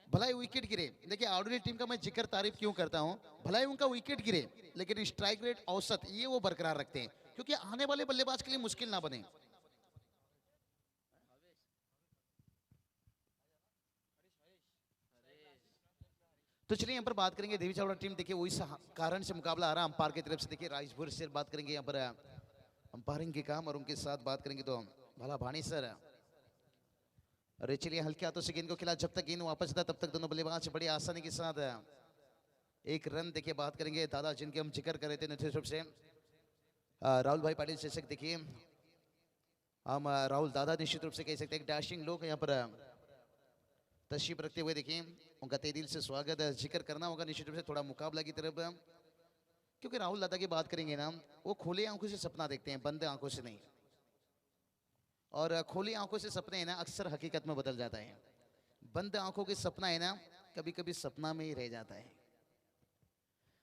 भला ही विकेट गिरे, देखिए आउटडोर टीम का मैं जिक्र तारीफ क्यों करता हूं, भला ही उनका विकेट गिरे लेकिन स्ट्राइक रेट औसत ये वो बरकरार रखते हैं, क्योंकि आने वाले बल्लेबाज के लिए मुश्किल ना बने। तो चलिए यहाँ पर बात करेंगे देवी चावड़ा टीम, देखिए वही कारण से मुकाबला आ रहा अंपायर की तरफ से। देखिए राजभर से बात करेंगे यहाँ पर अंपायरिंग के काम, और उनके साथ बात करेंगे तो भला भानी सर। अरे चलिए हल्के हाथों से गेंद को खिला, जब तक गेंद वापस था तब तक दोनों बल्लेबाज बड़ी आसानी के साथ एक रन। देखिए बात करेंगे दादा जिनके हम जिक्र कर रहे थे निश्चित रूप से राहुल भाई पाटिल से। देखिए हम राहुल दादा निश्चित रूप से कह सकते हैं डैशिंग लोग यहाँ पर तशरीफ रखते हुए। देखिए उनका तहे दिल से स्वागत है, जिक्र करना होगा निश्चित रूप से थोड़ा मुकाबला की तरफ, क्योंकि राहुल दादा की बात करेंगे ना, वो खुले आंखों से सपना देखते हैं, बंद आंखों से नहीं। और खुली आंखों से सपने है ना अक्सर हकीकत में बदल जाता है, बंद आंखों के सपना है ना कभी कभी सपना में ही रह जाता है।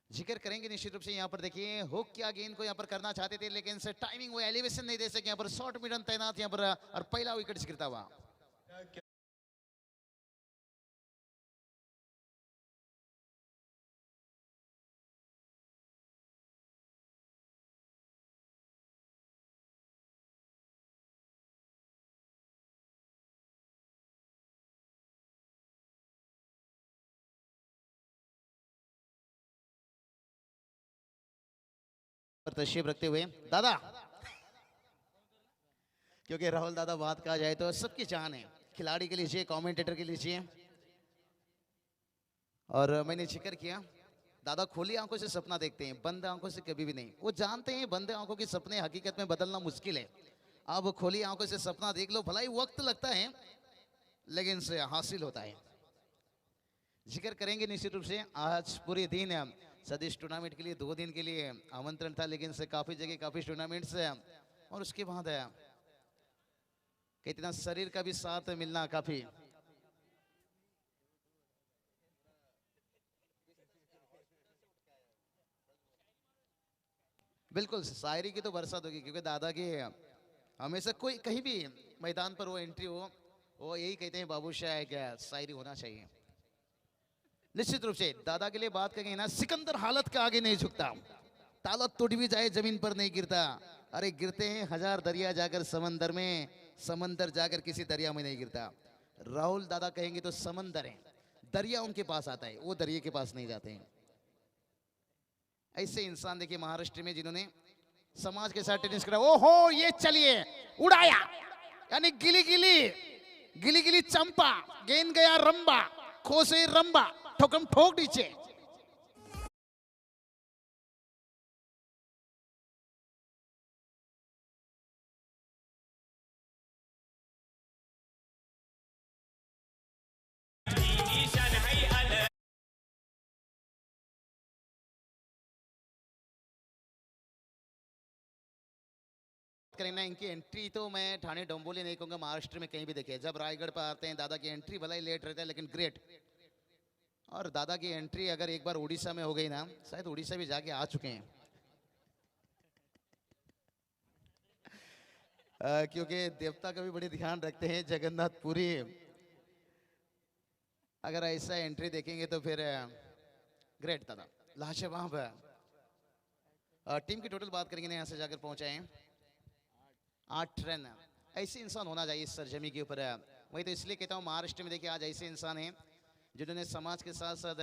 जिक्र करेंगे निश्चित रूप से यहाँ पर। देखिए हुक क्या गेंद को यहाँ पर करना चाहते थे लेकिन से टाइमिंग वो एलिवेशन नहीं दे सके, यहाँ पर शॉर्ट मिडन तैनात यहाँ पर, और पहला विकेट गिरता हुआ। तशरीफ रखते हुए दादा, क्योंकि राहुल दादा बात कहा जाए तो सबकी जान है, खिलाड़ी के लीजिए कमेंटेटर के लीजिए। और मैंने जिक्र किया दादा खुली आंखों से सपना देखते हैं, बंद आंखों से कभी भी नहीं। वो जानते हैं बंद आंखों के सपने हकीकत में बदलना मुश्किल है। अब खुली आंखों से सपना देख लो, भला ही वक्त लगता है लेकिन से हासिल होता है। जिक्र करेंगे निश्चित रूप से आज पूरे दिन सदिश टूर्नामेंट के लिए 2 दिन के लिए आमंत्रण था, लेकिन से काफी जगह काफी टूर्नामेंट्स, और उसके बाद कितना शरीर का भी साथ मिलना काफी। बिल्कुल शायरी की तो बरसात होगी, क्योंकि दादा की हमेशा कोई कहीं भी मैदान पर वो एंट्री हो, वो यही कहते हैं बाबू शाह क्या शायरी होना चाहिए। निश्चित रूप से दादा के लिए बात करेंगे ना, सिकंदर हालत के आगे नहीं झुकता, तालत टूट भी जाए जमीन पर नहीं गिरता। अरे गिरते हैं 1000 दरिया जाकर समंदर में, समंदर जाकर किसी दरिया में नहीं गिरता। राहुल दादा कहेंगे तो समंदर है, दरिया उनके पास आता है, वो दरिया के पास नहीं जाते हैं। ऐसे इंसान देखिए महाराष्ट्र में जिन्होंने समाज के साथ टेनिस करा। ओहो ये चलिए उड़ाया, यानी गिली गिली गिली गिली चंपा, गेंद गया रंबा, खोसे रंबा, ठोकम ठोक नीचे। करें इनकी एंट्री तो मैं ठाणे डोंबोली नहीं कहूंगा, महाराष्ट्र में कहीं भी देखिए जब रायगढ़ पर आते हैं दादा की एंट्री भला ही लेट रहता है लेकिन ग्रेट। और दादा की एंट्री अगर एक बार उड़ीसा में हो गई ना, शायद उड़ीसा भी जाके आ चुके हैं क्योंकि देवता का भी बड़े ध्यान रखते हैं जगन्नाथपुरी। अगर ऐसा एंट्री देखेंगे तो फिर ग्रेट दादा लाजवाब। टीम की टोटल बात करेंगे ना, यहाँ से जाकर पहुंचे हैं 8 रन। ऐसे इंसान होना चाहिए इस सरजमी के ऊपर। वही तो इसलिए कहता हूँ महाराष्ट्र में देखिए आज ऐसे इंसान हैं जिन्होंने समाज के साथ साथ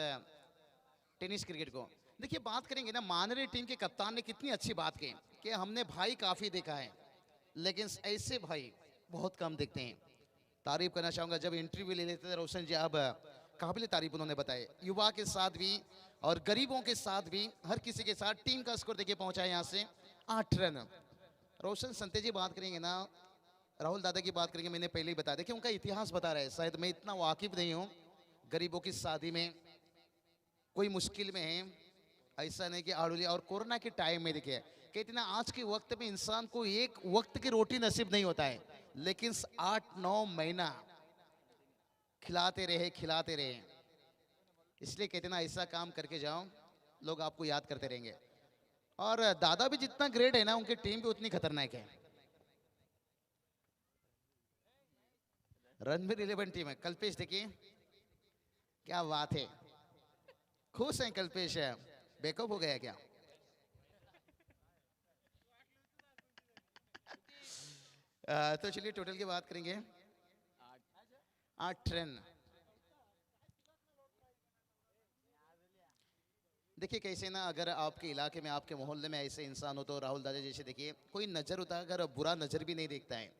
टेनिस क्रिकेट को। देखिए बात करेंगे ना, माननीय टीम के कप्तान ने कितनी अच्छी बात की कि हमने भाई काफी देखा है लेकिन ऐसे भाई बहुत कम दिखते हैं। तारीफ करना चाहूंगा, जब इंटरव्यू ले लेते थे रोशन जी, अब काबिल तारीफ उन्होंने बताए, युवा के साथ भी और गरीबों के साथ भी हर किसी के साथ टीम का स्कोर देखिए पहुंचा है यहाँ से 8 रन। रोशन संते जी बात करेंगे ना, राहुल दादा की बात करेंगे, मैंने पहले ही बताया, देखिए उनका इतिहास बता रहा है, शायद मैं इतना वाकिफ नहीं हूँ। गरीबों की शादी में कोई मुश्किल में है, ऐसा नहीं कि आड़ूली, और कोरोना के टाइम में देखिए कहते ना आज के वक्त में इंसान को एक वक्त की रोटी नसीब नहीं होता है, लेकिन 8-9 महीना खिलाते रहे। इसलिए कहते ना ऐसा काम करके जाओ लोग आपको याद करते रहेंगे। और दादा भी जितना ग्रेट है ना, उनकी टीम भी उतनी खतरनाक है। रन भी 11 टीम है। कल्पेश देखिए क्या बात है, खुश हैं कल्पेश? बेकअप हो गया क्या? तो चलिए टोटल की बात करेंगे। 8 रन। देखिए कैसे ना, अगर आपके इलाके में आपके मोहल्ले में ऐसे इंसान हो तो राहुल दादा जैसे देखिए, कोई नजर होता है अगर बुरा नजर भी नहीं देखता है,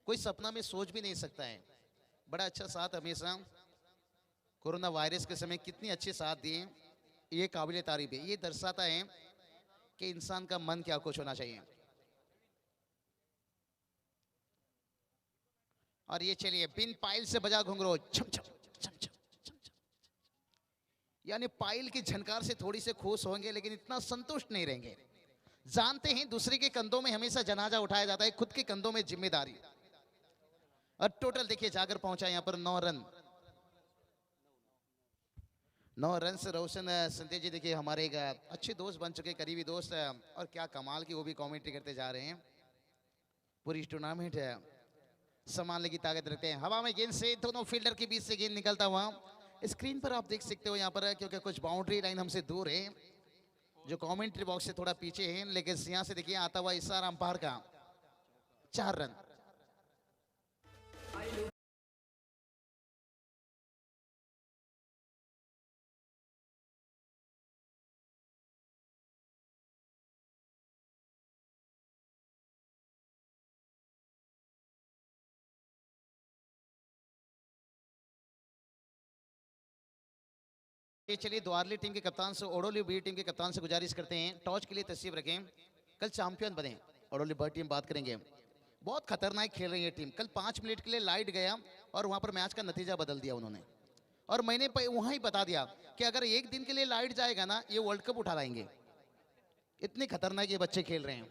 कोई सपना में सोच भी नहीं सकता है। बड़ा अच्छा साथ हमेशा कोरोना वायरस के समय कितनी अच्छे साथ दिए, ये काबिल तारीफ है। ये दर्शाता है कि इंसान का मन क्या कुछ होना चाहिए। और ये चलिए बिन पाइल से बजा घुंघरू छम छम छम छम, यानी पाइल की झनकार से थोड़ी से खुश होंगे लेकिन इतना संतुष्ट नहीं रहेंगे। जानते हैं दूसरे के कंधों में हमेशा जनाजा उठाया जाता है, खुद के कंधों में जिम्मेदारी। और टोटल देखिए जाकर पहुंचा यहाँ पर 9 रन। 9 रन से रोशन संतेश जी देखिए हमारे एक अच्छे दोस्त बन चुके, करीबी दोस्त, और क्या कमाल की वो भी कमेंट्री करते जा रहे हैं। पूरी टूर्नामेंट संभालने की ताकत रखते हैं। हवा में गेंद से दोनों फील्डर के बीच से गेंद निकलता हुआ स्क्रीन पर आप देख सकते हो यहाँ पर, क्योंकि कुछ बाउंड्री लाइन हमसे दूर है, जो कमेंट्री बॉक्स से थोड़ा पीछे है, लेकिन यहाँ से देखिए आता हुआ इशारा अंपायर का। 4 रन। ये चलिए द्वारली टीम के कप्तान से ओडोली बी टीम के कप्तान से गुजारिश करते हैं टॉस के लिए तस्वीर रखें, कल चैंपियन बने। ओडोली बी टीम बात करेंगे, बहुत खतरनाक खेल रही है टीम। कल 5 मिनट के लिए लाइट गया और वहां पर मैच का नतीजा बदल दिया उन्होंने। और मैंने वहां ही बता दिया कि अगर एक दिन के लिए लाइट जाएगा ना, ये वर्ल्ड कप उठा लाएंगे। इतने खतरनाक ये बच्चे खेल रहे हैं।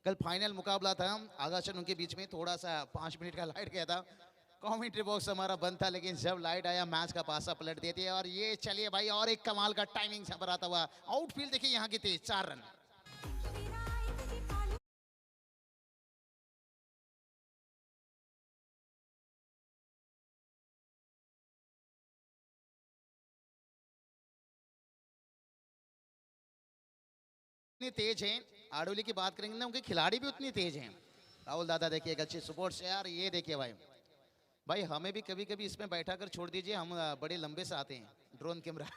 कल फाइनल मुकाबला था आगाशन उनके बीच में, थोड़ा सा 5 मिनट का लाइट गया था, कमेंट्री बॉक्स हमारा बंद था, लेकिन जब लाइट आया मैच का पासा पलट देती है। और ये चलिए भाई और एक कमाल का टाइमिंग पर आता हुआ आउटफील्ड देखिए यहाँ की तेज 4 रन। इतनी तेज हैं, आडोली की बात करेंगे ना, उनके खिलाड़ी भी उतनी तेज हैं। राहुल दादा देखिए एक अच्छी सपोर्ट से यार, ये देखिए भाई, भाई हमें भी कभी कभी इसमें बैठा कर छोड़ दीजिए, हम बड़े लंबे से आते हैं ड्रोन कैमरा।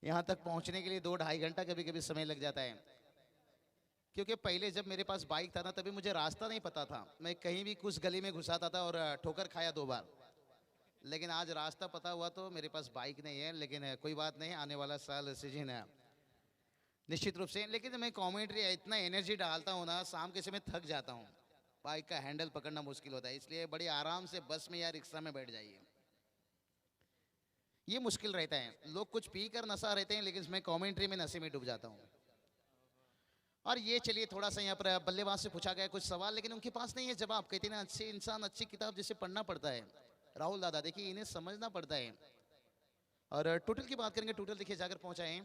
यहाँ तक पहुंचने के लिए 2-2.5 घंटा कभी कभी समय लग जाता है। क्योंकि पहले जब मेरे पास बाइक था ना, तभी मुझे रास्ता नहीं पता था, मैं कहीं भी कुछ गली में घुसाता था और ठोकर खाया 2 बार। लेकिन आज रास्ता पता हुआ तो मेरे पास बाइक नहीं है, लेकिन कोई बात नहीं, आने वाला साल सीजन है निश्चित रूप से। लेकिन मैं कमेंट्री इतना एनर्जी डालता हूँ ना, शाम के समय थक जाता हूँ, बाइक का हैंडल पकड़ना मुश्किल होता है, इसलिए बड़ी आराम से बस में या रिक्शा में बैठ जाइए, ये मुश्किल रहता है। लोग कुछ पी कर नशा रहते हैं, लेकिन मैं कमेंट्री में नशे में डूब जाता हूँ। और ये चलिए थोड़ा सा यहाँ पर बल्लेबाज से पूछा गया कुछ सवाल, लेकिन उनके पास नहीं है जवाब। कहते हैं अच्छे इंसान अच्छी किताब जिसे पढ़ना पड़ता है। राहुल दादा देखिए इन्हें समझना पड़ता है। और टोटल की बात करेंगे, टोटल देखिए जाकर पहुंचाए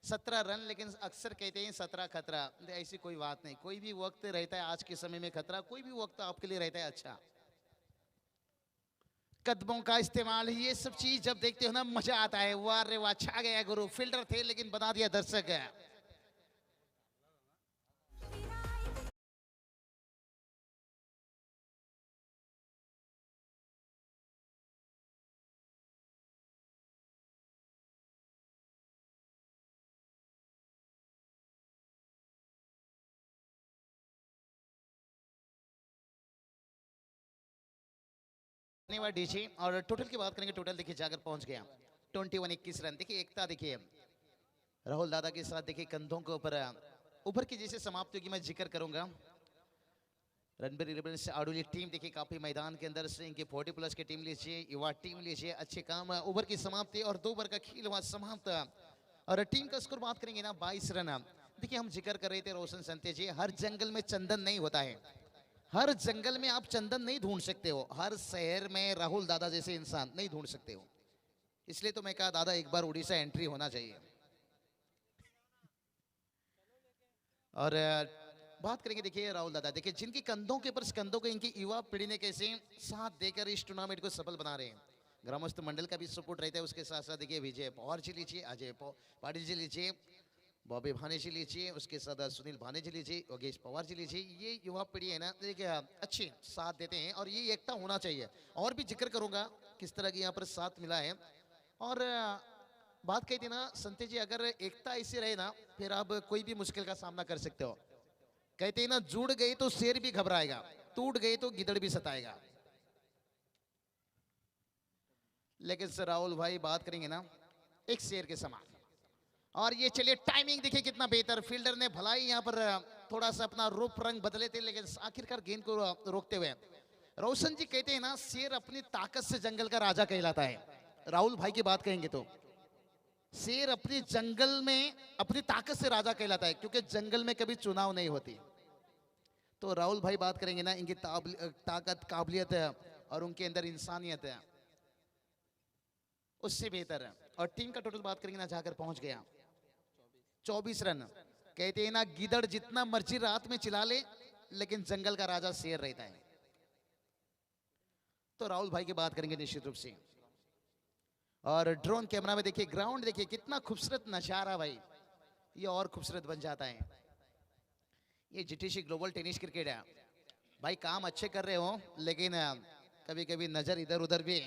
17 रन, लेकिन अक्सर कहते हैं 17 खतरा, ऐसी कोई बात नहीं। कोई भी वक्त रहता है आज के समय में खतरा, कोई भी वक्त आपके लिए रहता है अच्छा। कदमों का इस्तेमाल, ये सब चीज जब देखते हो ना मजा आता है। वाह रे वाह, छा गया गुरु, फील्डर थे लेकिन बना दिया दर्शक है। डीसी। और टोटल की बात करेंगे, टोटल देखिए जाकर पहुंच गया 21 रन। देखिए एकता देखिए राहुल दादा के साथ, देखिए कंधों के ऊपर ऊपर की जैसे समाप्ति होगी मैं जिक्र करूंगा। रणबीर रिबल्स आडोली टीम देखिए काफी मैदान के अंदर से, इनके 40+ की टीम लीजिए, युवा टीम लीजिए, अच्छे काम, ओवर की समाप्ति और 2 ओवर का खेल हुआ समाप्त। और टीम का स्कोर बात करेंगे ना 22 रन। देखिए हम जिक्र कर रहे थे रोशन संतेश जी, हर जंगल में चंदन नहीं होता है, हर जंगल में आप चंदन नहीं ढूंढ सकते हो, हर शहर में राहुल दादा जैसे इंसान नहीं ढूंढ सकते हो। इसलिए तो मैं कहा दादा एक बार उड़ीसा एंट्री होना चाहिए। और बात करेंगे देखिए राहुल दादा, देखिए जिनके कंधों के ऊपर कंधों को इनकी युवा पीढ़ी ने कैसे साथ देकर इस टूर्नामेंट को सफल बना रहे हैं। ग्रामस्थ मंडल का भी सपोर्ट रहता है, उसके साथ साथ देखिए विजय पवार जी लीजिए, अजय पाटिल जी लीजिए, बॉबी भाने जी लीजिए, उसके साथ सुनील भाने जी लीजिए, योगेश पवार जी लीजिए। ये युवा पीढ़ी है ना, देखिए अच्छे साथ देते हैं और ये एकता होना चाहिए। और भी जिक्र करूंगा किस तरह की यहाँ पर साथ मिला है। और बात कही थी ना संते जी, अगर एकता ऐसी रहे ना फिर आप कोई भी मुश्किल का सामना कर सकते हो। कहते हैं ना, जुड़ गई तो शेर भी घबराएगा, टूट गई तो गिदड़ भी सताएगा। लेकिन सर राहुल भाई बात करेंगे ना एक शेर के समान। और ये चलिए टाइमिंग देखिए कितना बेहतर, फील्डर ने भलाई यहाँ पर थोड़ा सा अपना रूप रंग बदले थे, लेकिन आखिरकार गेंद को रोकते हुए। रोशन जी कहते हैं ना, शेर अपनी ताकत से जंगल का राजा कहलाता है। राहुल भाई की बात कहेंगे तो शेर अपनी जंगल में अपनी ताकत से राजा कहलाता है, क्योंकि जंगल में कभी चुनाव नहीं होती। तो राहुल भाई बात करेंगे ना, इनकी ताकत काबिलियत है और उनके अंदर इंसानियत है, उससे बेहतर है। और टीम का टोटल बात करेंगे ना, जाकर पहुंच गया 24 रन। कहते हैं ना, गिदड़ जितना मर्जी रात में चिल्ला ले, लेकिन जंगल का राजा शेर रहता है। तो राहुल भाई की बात करेंगे निश्चित रूप से। और ड्रोन कैमरा में देखिए ग्राउंड, देखिए कितना खूबसूरत नजारा भाई, ये और खूबसूरत बन जाता है। ये जीटीसी ग्लोबल टेनिस क्रिकेट है भाई, काम अच्छे कर रहे हो लेकिन कभी कभी नजर इधर उधर भी।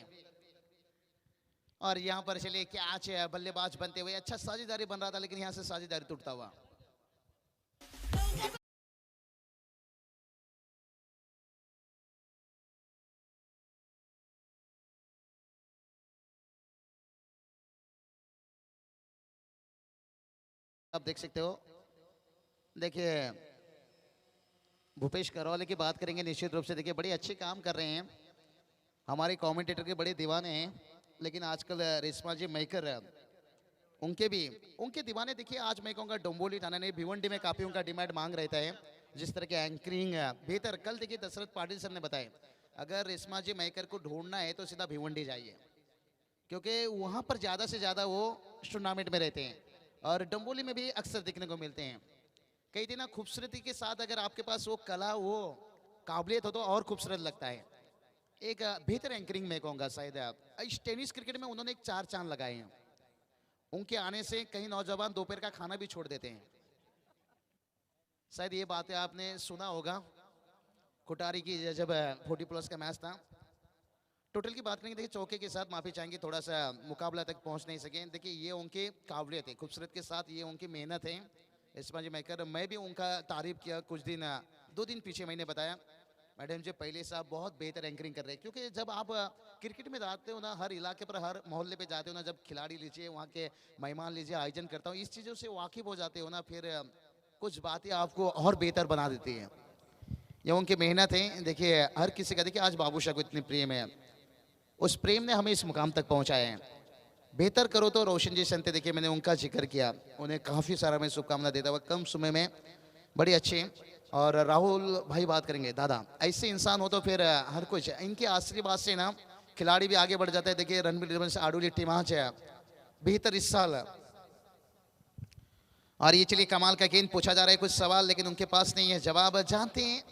और यहाँ पर चलिए कैच है, बल्लेबाज बनते हुए अच्छा साझेदारी बन रहा था, लेकिन यहाँ से साझेदारी टूटता हुआ। आप देख सकते हो, देखिए भूपेश करवाले की बात करेंगे निश्चित रूप से। देखिए बड़े अच्छे काम कर रहे हैं, हमारे कमेंटेटर के बड़े दीवाने हैं। लेकिन आजकल रेशमा जी मैकर उनके दीवाने। देखिए आज मैं कहूँगा डोंबोली थाना ने भिवंडी में काफ़ी उनका डिमांड मांग रहता है, जिस तरह के एंकरिंग बेहतर। कल देखिए दशरथ पाटिल सर ने बताया, अगर रेशमा जी मैकर को ढूंढना है तो सीधा भिवंडी जाइए, क्योंकि वहाँ पर ज़्यादा से ज़्यादा वो टूर्नामेंट में रहते हैं और डोंबोली में भी अक्सर देखने को मिलते हैं। कई दिन खूबसूरती के साथ अगर आपके पास वो कला वो काबिलियत हो तो और खूबसूरत लगता है। एक बेहतर एंकरिंग मैं कहूँगा शायद इस टेनिस क्रिकेट में उन्होंने एक 4 चांद लगाए हैं। उनके आने से कई नौजवान दोपहर का खाना भी छोड़ देते हैं। शायद ये बातें आपने सुना होगा, कुटारी की जब 40+ का मैच था। टोटल की बात करेंगे, देखिए चौके के साथ माफी चाहेंगे, थोड़ा सा मुकाबला तक पहुंच नहीं सके। देखिए ये उनकी काबिलियत है, खूबसूरत के साथ ये उनकी मेहनत है। रेशमा जी मैकर, मैं भी उनका तारीफ किया कुछ दिन 2 दिन पीछे। मैंने बताया मैडम जी पहले से आप बहुत बेहतर एंकरिंग कर रहे हैं, क्योंकि जब आप क्रिकेट में जाते हो ना, हर इलाके पर हर मोहल्ले पे जाते हो ना, जब खिलाड़ी लीजिए वहाँ के मेहमान लीजिए आयोजन करता हूँ, इस चीज़ों से वाकिफ हो जाते हो ना, फिर कुछ बातें आपको और बेहतर बना देती हैं। ये उनकी मेहनत है। देखिए हर किसी का, देखिए आज बाबूशाह को इतनी प्रेम है, उस प्रेम ने हमें इस मुकाम तक पहुँचाया है। बेहतर करो तो रोशन जी संते, देखिए मैंने उनका जिक्र किया, उन्हें काफ़ी सारा मैं शुभकामना देता हुआ, कम समय में बड़ी अच्छे। और राहुल भाई बात करेंगे, दादा ऐसे इंसान हो तो फिर हर कुछ इनके आशीर्वाद से ना खिलाड़ी भी आगे बढ़ जाता है। देखिए रणबीर से आडूली टीमाच है बेहतर इस साल। और ये चलिए कमाल का गेंद पूछा जा रहा है कुछ सवाल, लेकिन उनके पास नहीं है जवाब। जानते हैं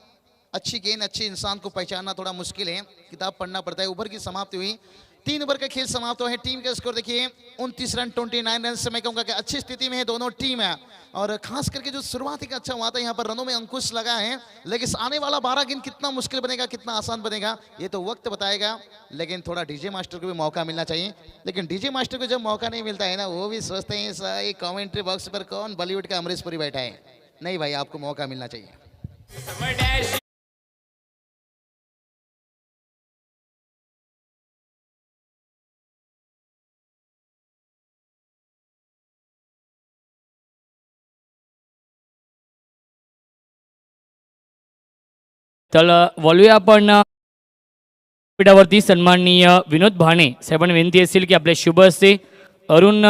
अच्छी गेंद अच्छे इंसान को पहचानना थोड़ा मुश्किल है, किताब पढ़ना पड़ता है। ओवर की समाप्ति हुई, 3 ओवर का खेल समाप्त हुआ है। टीम का स्कोर देखिए 29 रन 29 रन से मैं कहूँगा कि अच्छी स्थिति में है दोनों टीम है। और खास करके जो शुरुआती का अच्छा हुआ था, यहाँ पर रनों में अंकुश लगा है, लेकिन आने वाला 12 गेंद कितना मुश्किल बनेगा, कितना आसान बनेगा, ये तो वक्त बताएगा। लेकिन थोड़ा डीजे मास्टर को भी मौका मिलना चाहिए, लेकिन डीजे मास्टर को जब मौका नहीं मिलता है ना, वो भी सोचते हैं कमेंट्री बॉक्स पर कौन बॉलीवुड का अमरीश पुरी बैठा है। नहीं भाई, आपको मौका मिलना चाहिए। तर वळूया आपण पीठावरती सन्माननीय विनोद भाणे साहेबांना विनंती असेल की आपले शुभ हस्ते अरुण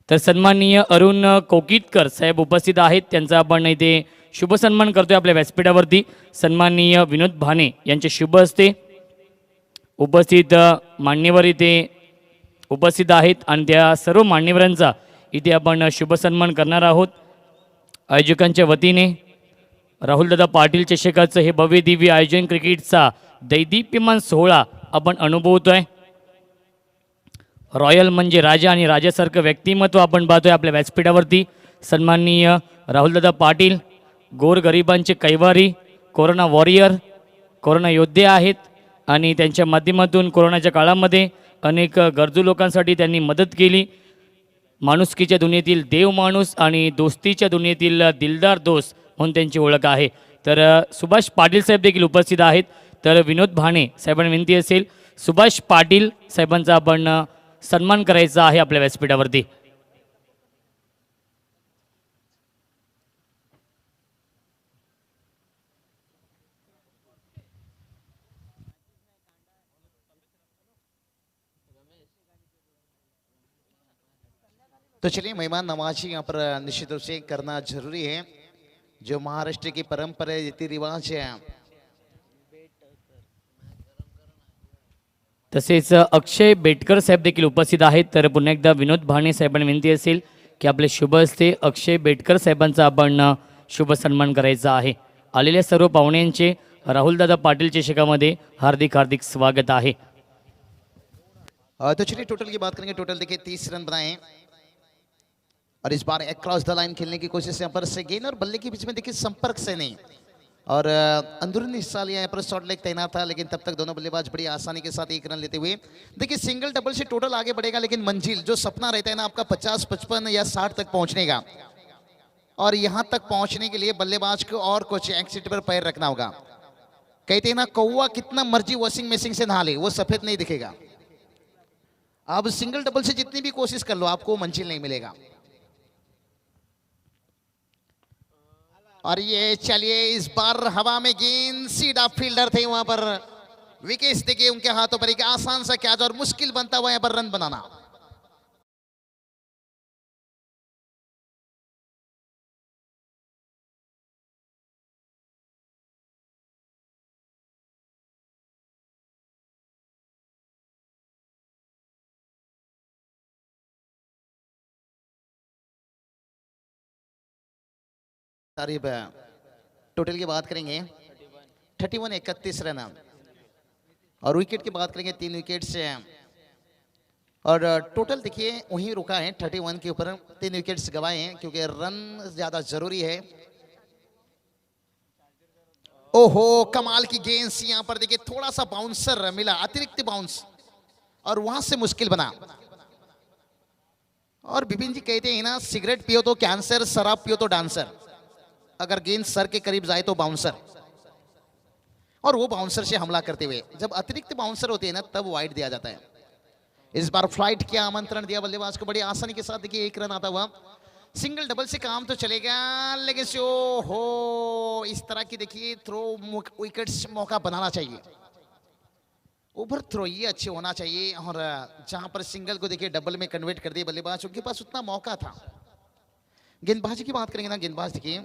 तर सन्माननीय अरुण कोकितकर साहेब उपस्थित आहेत, त्यांचा आपण इथे शुभ सन्मान करतोय आपल्या व्यासपीठावरती। सन्माननीय विनोद भाणे यांचे शुभ हस्ते उपस्थित मान्यवर इथे उपस्थित आहेत आणि त्या सर्व मान्यवरांचा इथे आपण शुभ सन्मान करणार आहोत. आयोजकांच्या वतीने राहुलदादा पाटील चषकाचं हे भव्य दिव्य आयोजन क्रिकेटचा दैदिप्यमान सोहळा आपण अनुभवतोय. रॉयल म्हणजे राजा आणि राजासारखं व्यक्तिमत्व आपण पाहतोय आपल्या व्यासपीठावरती. सन्माननीय राहुलदादा पाटील गोरगरिबांचे कैवारी, कोरोना वॉरियर, कोरोना योद्धे आहेत आणि त्यांच्या माध्यमातून कोरोनाच्या काळामध्ये अनेक गरजू लोकांसाठी त्यांनी मदत केली. माणुसकीच्या दुनियेतील देव माणूस आणि दोस्तीच्या दुनियेतील दिलदार दोस्त म्हणून त्यांची ओळख आहे. तर सुभाष पाटील साहेब देखील उपस्थित आहेत. तर विनोद भाणे साहेबांना विनंती असेल सुभाष पाटील साहेबांचा आपण सन्मान करायचा आहे आपल्या व्यासपीठावरती. तो चलिए मेहमान नवाजी यहाँ पर निश्चित रूप से करना जरूरी है. जो महाराष्ट्र की परंपरा रीति रिवाज है. तसेच अक्षय बेटकर साहेब देखील उपस्थित आहेत. तर पुन्हा एकदा विनोद भाणे साहेबांना विनंती असेल की आपले शुभ हस्ते अक्षय बेटकर साहेबांचा आपण शुभ सन्मान करायचा आहे. आलेल्या सर्व पाहुण्यांचे राहुलदादा पाटील चषकामध्ये हार्दिक हार्दिक स्वागत आहे. तो चलिए टोटल की बात करेंगे. टोटल देखिए 30 रन बनाए हैं और इस बार अक्रॉस द लाइन खेलने की कोशिश यहाँ पर से गेंद और बल्ले के बीच में देखिए संपर्क से नहीं और अंदरूनी हिस्सा लिया. यहाँ पर शॉर्ट लेग तैनात था लेकिन तब तक दोनों बल्लेबाज बड़ी आसानी के साथ 1 रन लेते हुए देखिए सिंगल डबल से टोटल आगे बढ़ेगा. लेकिन मंजिल जो सपना रहता है ना आपका 50, 55 या 60 तक पहुंचने का, और यहाँ तक पहुंचने के लिए बल्लेबाज को और कुछ एक्सिट पर पैर रखना होगा. कहते हैं ना कौवा कितना मर्जी वॉशिंग मशीन से नहा ले वो सफेद नहीं दिखेगा. अब सिंगल डबल से जितनी भी कोशिश कर लो आपको मंजिल नहीं मिलेगा. और ये चलिए इस बार हवा में गेंद सीधा फील्डर थे वहां पर विकेट्स देखिए उनके हाथों पर एक आसान सा कैच और मुश्किल बनता हुआ यहाँ पर रन बनाना. तारीफ टोटल की बात करेंगे 31 31 रन और विकेट की बात करेंगे 3 विकेट से और टोटल देखिए वहीं रुका है 31 के ऊपर. 3 विकेट्स गवाए हैं क्योंकि रन ज्यादा जरूरी है. ओहो कमाल की गेंद यहाँ पर देखिए थोड़ा सा बाउंसर मिला, अतिरिक्त बाउंस और वहां से मुश्किल बना. और विपिन जी कहते हैं ना सिगरेट पियो तो कैंसर, शराब पियो तो डांसर. अगर गेंद सर के करीब जाए तो बाउंसर, और वो बाउंसर से हमला करते हुए जब अतिरिक्त बाउंसर होते हैं ना तब वाइड दिया जाता है. इस बार फ्लाइट किया, आमंत्रण दिया बल्लेबाज को बड़ी आसानी के साथ. देखिए 1 रन आता हुआ. सिंगल डबल से काम तो चलेगा लेकिन जो हो इस तरह की देखिए थ्रो विकेट्स मौका बनाना चाहिए. ओवर थ्रो ये अच्छे होना चाहिए और जहां पर सिंगल को देखिए डबल में कन्वर्ट कर दिए बल्लेबाज, उनके पास उतना मौका था. गेंदबाजी की बात करेंगे ना, गेंदबाज देखिए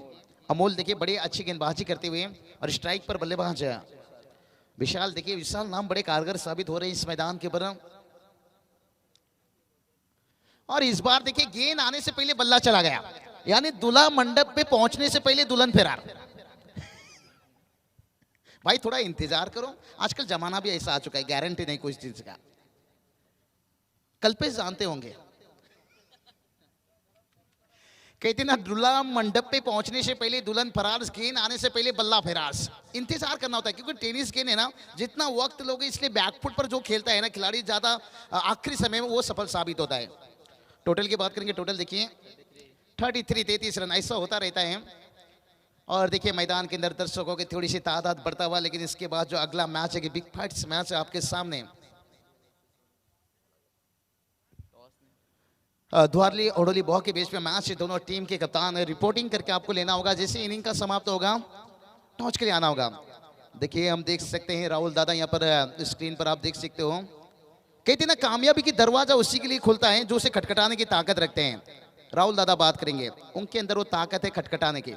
अमोल देखिए बड़ी अच्छी गेंदबाजी करते हुए और स्ट्राइक पर बल्लेबाज विशाल देखिए विशाल नाम बड़े कारगर साबित हो रहे हैं इस मैदान के ऊपर. और इस बार देखिए गेंद आने से पहले बल्ला चला गया, यानी दूल्हा मंडप पे पहुंचने से पहले दुल्हन फरार. भाई थोड़ा इंतजार करो, आजकल जमाना भी ऐसा आ चुका है, गारंटी नहीं कोई चीज का. कल्पेश जानते होंगे कहते ना दूल्हा मंडप पे पहुंचने से पहले दुल्हन फरार, गेंद आने से पहले बल्ला फरार. इंतजार करना होता है क्योंकि टेनिस गेंद है ना जितना वक्त लोगे इसलिए बैकफुट पर जो खेलता है ना खिलाड़ी ज्यादा आखिरी समय में वो सफल साबित होता है. टोटल की बात करेंगे. टोटल देखिए 33 रन ऐसा होता रहता है. और देखिए मैदान के अंदर दर्शकों की थोड़ी सी तादाद बढ़ता हुआ, लेकिन इसके बाद जो अगला मैच है बिग फाइट्स मैच है आपके सामने. द्वारली ओडोली बॉल के बेस पे मैच है. दोनों टीम के कप्तान रिपोर्टिंग करके आपको लेना होगा. जैसे इनिंग का समाप्त होगा टॉस के लिए आना होगा. देखिए हम देख सकते हैं राहुल दादा यहाँ पर स्क्रीन पर आप देख सकते हो. कहते ना कामयाबी की दरवाजा उसी के लिए खुलता है जो उसे खटखटाने की ताकत रखते हैं. राहुल दादा बात करेंगे, उनके अंदर वो ताकत है खटखटाने की.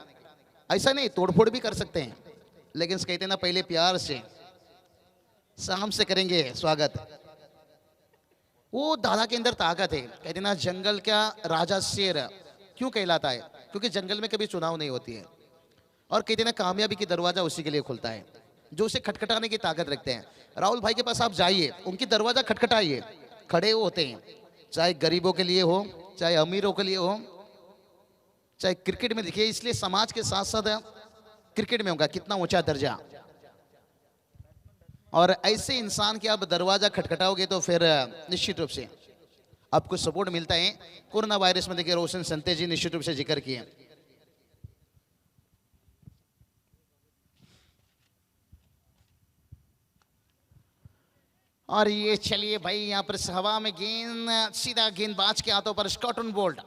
ऐसा नहीं तोड़फोड़ भी कर सकते हैं, लेकिन कहते ना पहले प्यार से शाम से करेंगे स्वागत. वो दादा के अंदर ताकत है। कहते ना जंगल का राजा शेर क्यों कहलाता है? क्योंकि जंगल में कभी चुनाव नहीं होती है। और कहते ना कामयाबी की दरवाजा उसी के लिए खुलता है जो उसे खटखटाने की ताकत रखते हैं। राहुल भाई के पास आप जाइए, उनकी दरवाजा खटखटाइए, खड़े वो होते हैं। चाहे गरीबों के लिए हो, चाहे अमीरों के लिए हो, चाहे क्रिकेट में देखिए, इसलिए समाज के साथ साथ क्रिकेट में होगा कितना ऊंचा दर्जा। और ऐसे इंसान के आप दरवाजा खटखटाओगे तो फिर निश्चित रूप से आपको सपोर्ट मिलता है। कोरोना वायरस में देखिए रोशन संते जी निश्चित रूप से जिक्र किए। और ये चलिए भाई यहाँ पर हवा में गेंद सीधा गेंदबाज के हाथों पर स्कॉटन बोल्ट।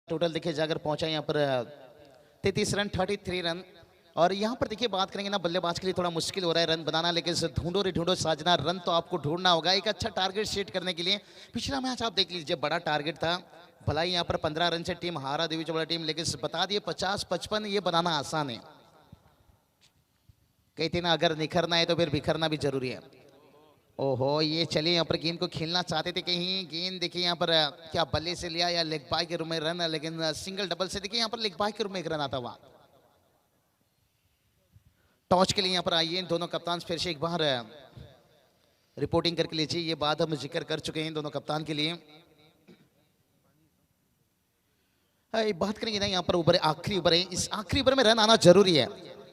टोटल देखिए जाकर पहुंचा यहाँ पर 33 रन, 33 रन। और यहाँ पर देखिए बात करेंगे ना, बल्लेबाज के लिए थोड़ा मुश्किल हो रहा है रन बनाना, लेकिन ढूंढो रे ढूंढो साजना, रन तो आपको ढूंढना होगा एक अच्छा टारगेट सेट करने के लिए। पिछला मैच आप देख लीजिए, बड़ा टारगेट था, भला ही यहाँ पर 15 रन से टीम हारा देवी चौड़ा टीम, लेकिन बता दिए 50-55 ये बनाना आसान है। कहते ना अगर निखरना है तो फिर बिखरना भी जरूरी है। ओहो, ये चलिए यहाँ पर गेंद को खेलना चाहते थे, कहीं गेंद देखिए यहाँ पर क्या बल्ले से लिया या लेग बाय के रूप में रन, लेकिन सिंगल डबल से देखिए यहाँ पर लेग बाय के रूप में एक रन आता हुआ। टॉस के लिए यहाँ पर आइए दोनों कप्तान, फिर से एक बार रिपोर्टिंग करके लीजिए। ये बात हम जिक्र कर चुके हैं दोनों कप्तान के लिए। बात करेंगे ना यहाँ पर ओवर, आखिरी ओवर है, इस आखिरी ओवर में रन आना जरूरी है।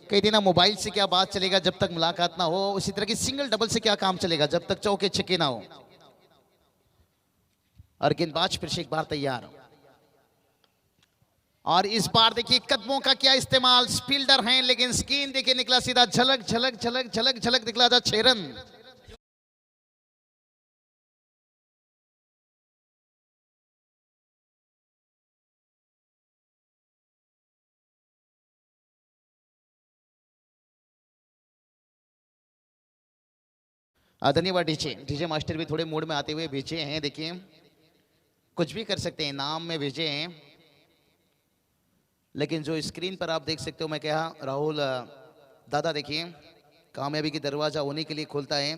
कई दिन मोबाइल से क्या बात चलेगा जब तक मुलाकात ना हो, उसी तरह की सिंगल डबल से क्या काम चलेगा जब तक चौके छक्के ना हो। और गेंदबाज फिर से एक बार तैयार, और इस बार देखिए कदमों का क्या इस्तेमाल, फील्डर हैं लेकिन स्क्रीन देखिए निकला सीधा, झलक झलक झलक झलक झलक निकला था 6 रन। धन्यवाद डीजे, डीजे मास्टर भी थोड़े मूड में आते हुए भेजे हैं। देखिए कुछ भी कर सकते हैं, नाम में भेजे हैं, लेकिन जो स्क्रीन पर आप देख सकते हो, मैं कहा राहुल दादा देखिए कामयाबी की दरवाजा उन्हीं के लिए खुलता है,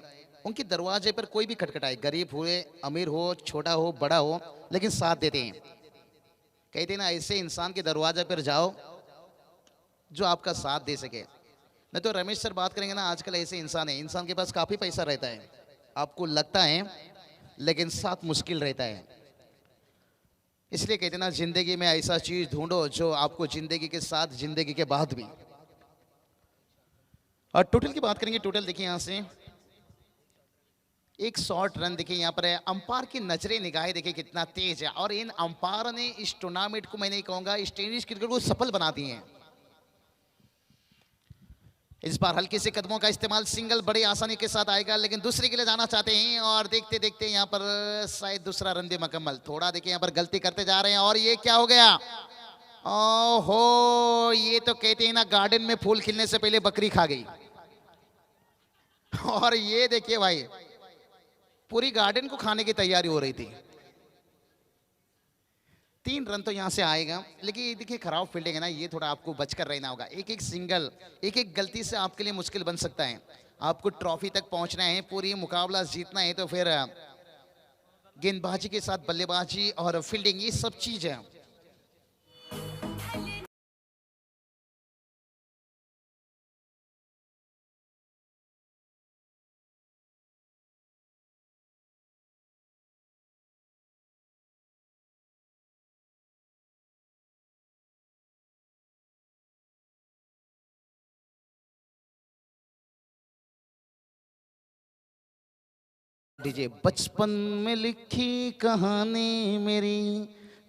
उनके दरवाजे पर कोई भी खटखटाए, गरीब हुए अमीर हो, छोटा हो बड़ा हो, लेकिन साथ देते हैं। कहते हैं ना ऐसे इंसान के दरवाजे पर जाओ जो आपका साथ दे सके। नहीं तो रमेश सर बात करेंगे ना, आजकल ऐसे इंसान है, इंसान के पास काफी पैसा रहता है, आपको लगता है, लेकिन साथ मुश्किल रहता है। इसलिए कहते हैं ना जिंदगी में ऐसा चीज ढूंढो जो आपको जिंदगी के साथ, जिंदगी के बाद भी। और टोटल की बात करेंगे, टोटल देखिए यहाँ से एक शॉर्ट रन देखिए यहाँ पर है। अंपायर की नजरें निगाहें देखिए कितना तेज है, और इन अंपायर ने इस टूर्नामेंट को, मैं नहीं कहूंगा इस टेनिस क्रिकेट को सफल बना दिए हैं। इस बार हल्के से कदमों का इस्तेमाल, सिंगल बड़ी आसानी के साथ आएगा, लेकिन दूसरे के लिए जाना चाहते हैं, और देखते देखते यहाँ पर शायद दूसरा रन भी मुकम्मल। थोड़ा देखिए यहाँ पर गलती करते जा रहे हैं, और ये क्या हो गया, ओहो, ये तो कहते हैं ना गार्डन में फूल खिलने से पहले बकरी खा गई। और ये देखिए भाई पूरी गार्डन को खाने की तैयारी हो रही थी। 3 रन तो यहां से आएगा, लेकिन ये देखिए खराब फील्डिंग है ना, ये थोड़ा आपको बचकर रहना होगा। एक एक सिंगल, एक एक गलती से आपके लिए मुश्किल बन सकता है। आपको ट्रॉफी तक पहुंचना है, पूरी मुकाबला जीतना है, तो फिर गेंदबाजी के साथ बल्लेबाजी और फील्डिंग, ये सब चीज है। डीजे, बचपन में लिखी कहानी मेरी,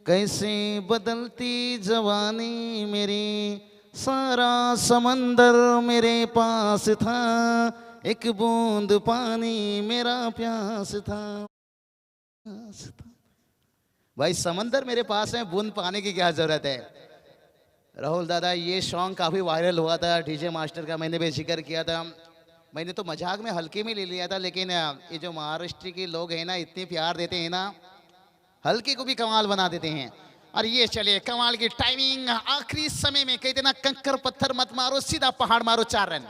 कैसे बदलती जवानी मेरी, सारा समंदर मेरे पास था, एक बूंद पानी मेरा प्यास था। भाई समंदर मेरे पास है, बूंद पाने की क्या जरूरत है। राहुल दादा, ये सॉन्ग काफी वायरल हुआ था, डीजे मास्टर का मैंने भी जिक्र किया था। मैंने तो मजाक में हल्के में ले लिया था, लेकिन ये जो महाराष्ट्र के लोग हैं ना, इतने प्यार देते हैं ना, हल्के को भी कमाल बना देते हैं। और ये चलिए कमाल की टाइमिंग, आखिरी समय में कहते ना, कंकर पत्थर मत मारो, सीधा पहाड़ मारो, 4 रन।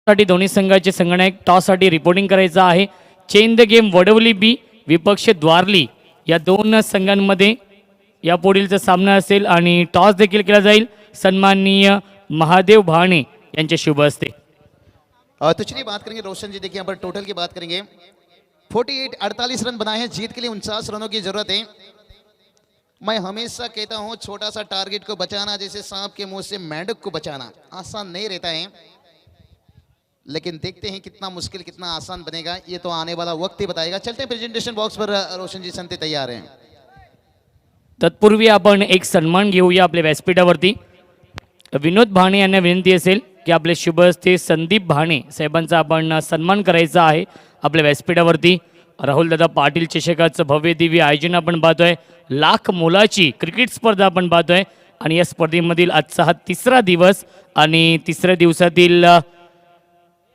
साठी दोन्ही संघाचे संगणक टॉससाठी रिपोर्टिंग करायचं आहे. चेंज द गेम वडवली बी विपक्ष द्वारली या दोन संघांमध्ये यापुढीलचा सामना असेल आणि टॉस देखील केला जाईल. सन्माननीय महादेव भाणे यांच्या शुभ हस्ते. तो चलिए बात करेंगे रोशन जी, देखिए यहाँ पर टोटल की बात करेंगे। 48 रन बनाए हैं, जीत के लिए 49 रनों की जरूरत है। मैं हमेशा कहता हूँ, छोटा सा टारगेट को बचाना जैसे सांप के मुंह से मेंढक को बचाना आसान नहीं रहता है, लेकिन देखते हैं कितना मुश्किल कितना आसान बनेगा, ये तो आने वाला वक्त ही बताएगा। चलते हैं प्रेजेंटेशन बॉक्स पर, रोशन जी संते तैयार हैं। तत्पूर्वी आपण एक सन्मान घेऊया आपल्या व्यासपीठावरती. विनोद भाणे यांना विनंती असेल की आपले शुभ हस्ते संदीप भाणे साहेबांचा आपण सन्मान करायचा आहे आपल्या व्यासपीठावरती. राहुलदादा पाटील चषकाचं भव्य दिव्य आयोजन आपण पाहतोय. लाख मोलाची क्रिकेट स्पर्धा आपण पाहतोय आणि या स्पर्धेमधील आजचा हा तिसरा दिवस आणि तिसऱ्या दिवसातील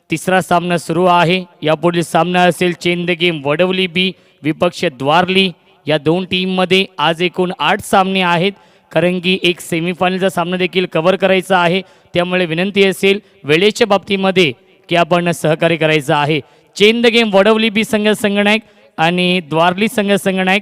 तिसरा सामना सुरू आहे. यापुढील सामना असेल चेंज द गेम वडवली बी विपक्ष द्वारली. या दोन टीममध्ये आज एकूण 8 सामने आहेत, कारण की एक सेमीफायनलचा सामना देखील कव्हर करायचा आहे. त्यामुळे विनंती असेल वेळेच्या बाबतीमध्ये की आपण सहकार्य करायचं आहे. चेंज द गेम वडवली बी संघ संगणक आणि द्वारली संघ संगणक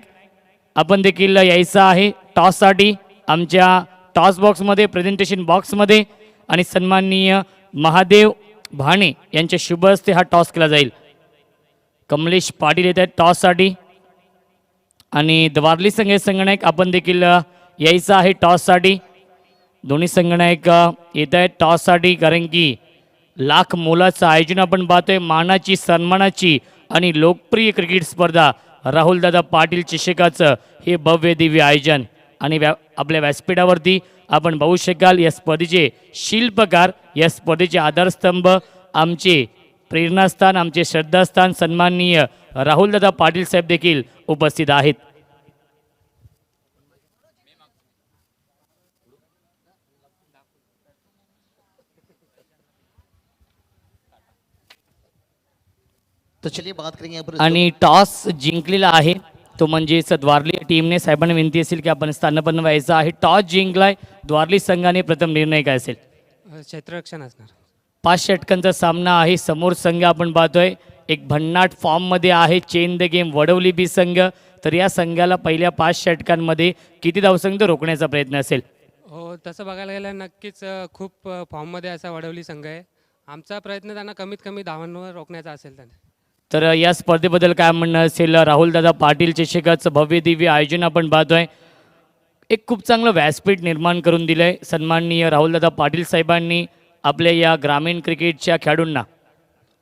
आपण देखील यायचं आहे टॉससाठी आमच्या टॉस बॉक्समध्ये, प्रेझेंटेशन बॉक्समध्ये. आणि सन्माननीय महादेव भाणे यांच्या शुभ हस्ते हा टॉस केला जाईल. कमलेश पाटील येत आहेत टॉससाठी आणि द्वारली संघ संगणक आपण देखील यायचं आहे टॉससाठी. दोन्ही संगणक येत आहेत टॉससाठी, कारण की लाख मोलाचं आयोजन आपण पाहतोय. मानाची, सन्मानाची आणि लोकप्रिय क्रिकेट स्पर्धा राहुलदादा पाटील चषकाचं हे भव्य दिव्य आयोजन. आणि आपल्या व्यासपीठावरती आपण पाहू शकाल या स्पर्धेचे शिल्पकार, या स्पर्धेचे आधारस्तंभ, आमचे प्रेरणास्थान, आमचे श्रद्धास्थान सन्माननीय राहुलदादा पाटील साहेब देखील उपस्थित आहेत. तो चलिए बात करेंगे यहाँ पर आणि टॉस जिंकलेला आहे तो म्हणजेच द्वारली टीमने. साहेबांना विनंती असेल की आपण स्थानपन्न व्हायचं आहे. टॉस जिंकलाय द्वारली संघाने, प्रथम निर्णय काय असेल? क्षेत्ररक्षण असणार. 5 षटकांचा सामना आहे. समोर संघ आपण पाहतोय एक भन्नाट फॉर्ममध्ये आहे, चेंज द गेम वडवली बी संघ. तर या संघाला पहिल्या 5 षटकांमध्ये किती धावसंख्या रोखण्याचा प्रयत्न असेल? हो, तसं बघायला गेलं नक्कीच खूप फॉर्ममध्ये असा वडवली संघ आहे. आमचा प्रयत्न त्यांना कमीत कमी धावांवर रोखण्याचा असेल त्यांना. तर या स्पर्धेबद्दल काय म्हणणं असेल? राहुलदादा पाटील चषकाचं भव्य दिव्य आयोजन आपण पाहतोय. एक खूप चांगलं व्यासपीठ निर्माण करून दिलं आहे सन्माननीय राहुलदादा पाटील साहेबांनी आपल्या या ग्रामीण क्रिकेटच्या खेळाडूंना.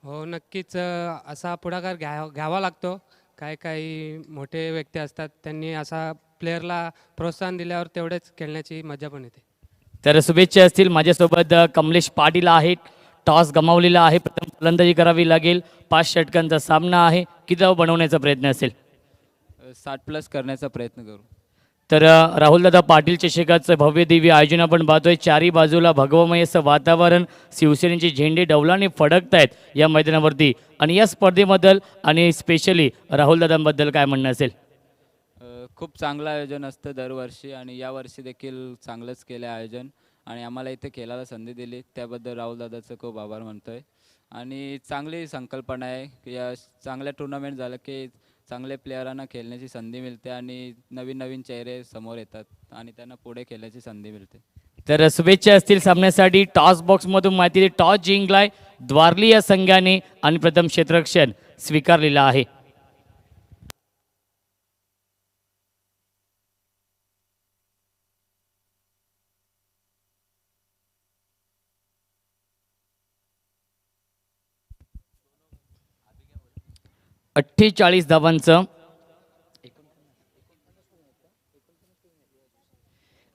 हो, नक्कीच असा पुढाकार घ्यावा लागतो. काही मोठे व्यक्ती असतात, त्यांनी असा प्लेअरला प्रोत्साहन दिल्यावर तेवढेच खेळण्याची मजा पण येते. तर शुभेच्छा असतील. माझ्यासोबत कमलेश पाटील आहेत. टॉस गमावलेला आहे, प्रथम फलंदाजी करावी लागेल. 5 षटकांचा सामना आहे. किती धाव बनवण्याचा प्रयत्न असेल? 60+ करण्याचा प्रयत्न करू. तर राहुलदादा पाटील चषकाचं भव्य दिव्य आयोजन आपण पाहतोय. चारी बाजूला भगवमय असं वातावरण, शिवसेनेचे झेंडे डौलाने फडकत आहेत या मैदानावरती. आणि या स्पर्धेबद्दल आणि स्पेशली राहुलदादांबद्दल काय म्हणणं असेल? खूप चांगलं आयोजन असतं दरवर्षी आणि यावर्षी देखील चांगलंच केलं आयोजन आणि आम्हाला इथे खेळायला संधी दिली त्याबद्दल राहुलदादाचं खूप आभार मानतोय. आणि चांगली संकल्पना आहे की या चांगल्या टुर्नामेंट झालं की चांगल्या प्लेयरांना खेळण्याची संधी मिळते आणि नवीन नवीन चेहरे समोर येतात आणि त्यांना पुढे खेळण्याची संधी मिळते. तर शुभेच्छा असतील सामन्यासाठी. टॉस बॉक्समधून माहिती दिली, टॉस जिंकलाय द्वारली या संघाने आणि प्रथम क्षेत्ररक्षण स्वीकारलेलं आहे. अठ्ठेचाळीस धावांचं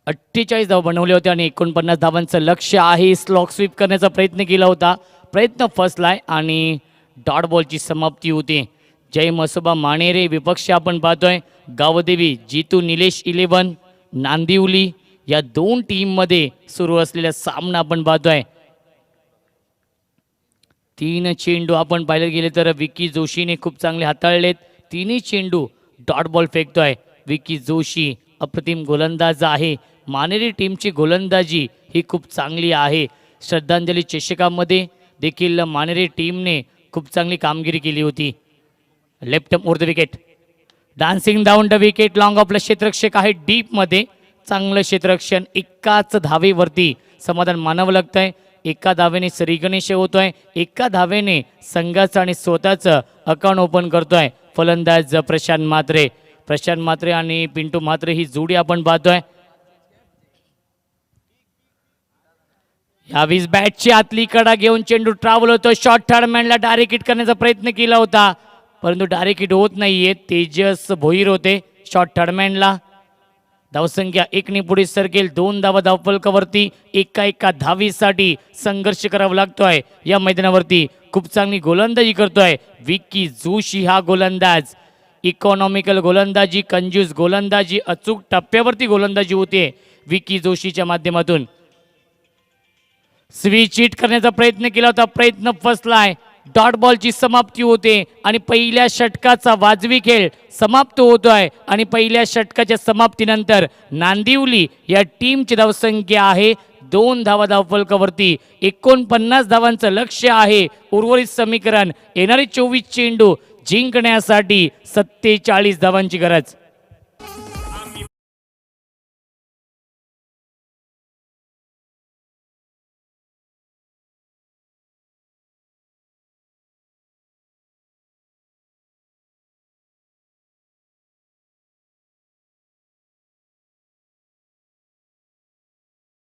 48 धावा बनवले होते आणि 49 धावांचं लक्ष्य आहे. स्लॉक स्वीप करण्याचा प्रयत्न केला होता, प्रयत्न फसलाय आणि डॉट बॉलची समाप्ती होते. जय मसोबा माणेरे विपक्ष आपण पाहतोय. गावदेवी जितू निलेश 11 नांदिवली या दोन टीममध्ये सुरू असलेला सामना आपण पाहतोय. 3 चेंडू आपण पाहिले गेले तर विकी जोशीने खूप चांगले हाताळलेत. तिन्ही चेंडू डॉट बॉल फेकतोय विकी जोशी. अप्रतिम गोलंदाज आहे. मानेरी टीमची गोलंदाजी ही खूप चांगली आहे. श्रद्धांजली चषकामध्ये देखील मानेरी टीमने खूप चांगली कामगिरी केली होती. Left over the wicket, dancing down the wicket. Long ऑफला क्षेत्ररक्षक आहे डीपमध्ये. चांगलं क्षेत्ररक्षण. एकाच धावेवरती समाधान मानावं लागतंय. एका धावेने श्री गणेश होतोय. एका धावेने संघाचं आणि स्वतःचं अकाउंट ओपन करतोय फलंदाज प्रशांत म्हात्रे. प्रशांत म्हात्रे आणि पिंटू म्हात्रे ही जोडी आपण पाहतोय. यावीस बॅटची आतली कडा घेऊन चेंडू ट्रॅव्हल होतो. शॉर्ट थर्डमॅनला डायरेक्ट हिट करण्याचा प्रयत्न केला होता, परंतु डायरेक्ट हिट होत नाहीये. तेजस भोईर होते शॉर्ट थर्डमॅनला. धावसंख्या 1 पुढे सरकेल. 2 धावा धावफलकावरती. एका धावीसाठी संघर्ष करावा लागतोय या मैदानावरती. खूप चांगली गोलंदाजी करतोय विकी जोशी हा गोलंदाज. इकॉनॉमिकल गोलंदाजी, कंजूस गोलंदाजी, अचूक टप्प्यावरती गोलंदाजी होते विकी जोशीच्या माध्यमातून. स्विच हिट करण्याचा प्रयत्न केला होता, प्रयत्न फसलाय. डॉट बॉलची समाप्ती होते आणि पहिल्या षटकाचा वाजवी खेळ समाप्त होतोय. आणि पहिल्या षटकाच्या समाप्तीनंतर नांदिवली या टीमची धावसंख्या आहे 2 धावा धावफलकावरती. 49 धावांचं लक्ष्य आहे. उर्वरित समीकरण येणारे 24 चेंडू जिंकण्यासाठी 47 धावांची गरज.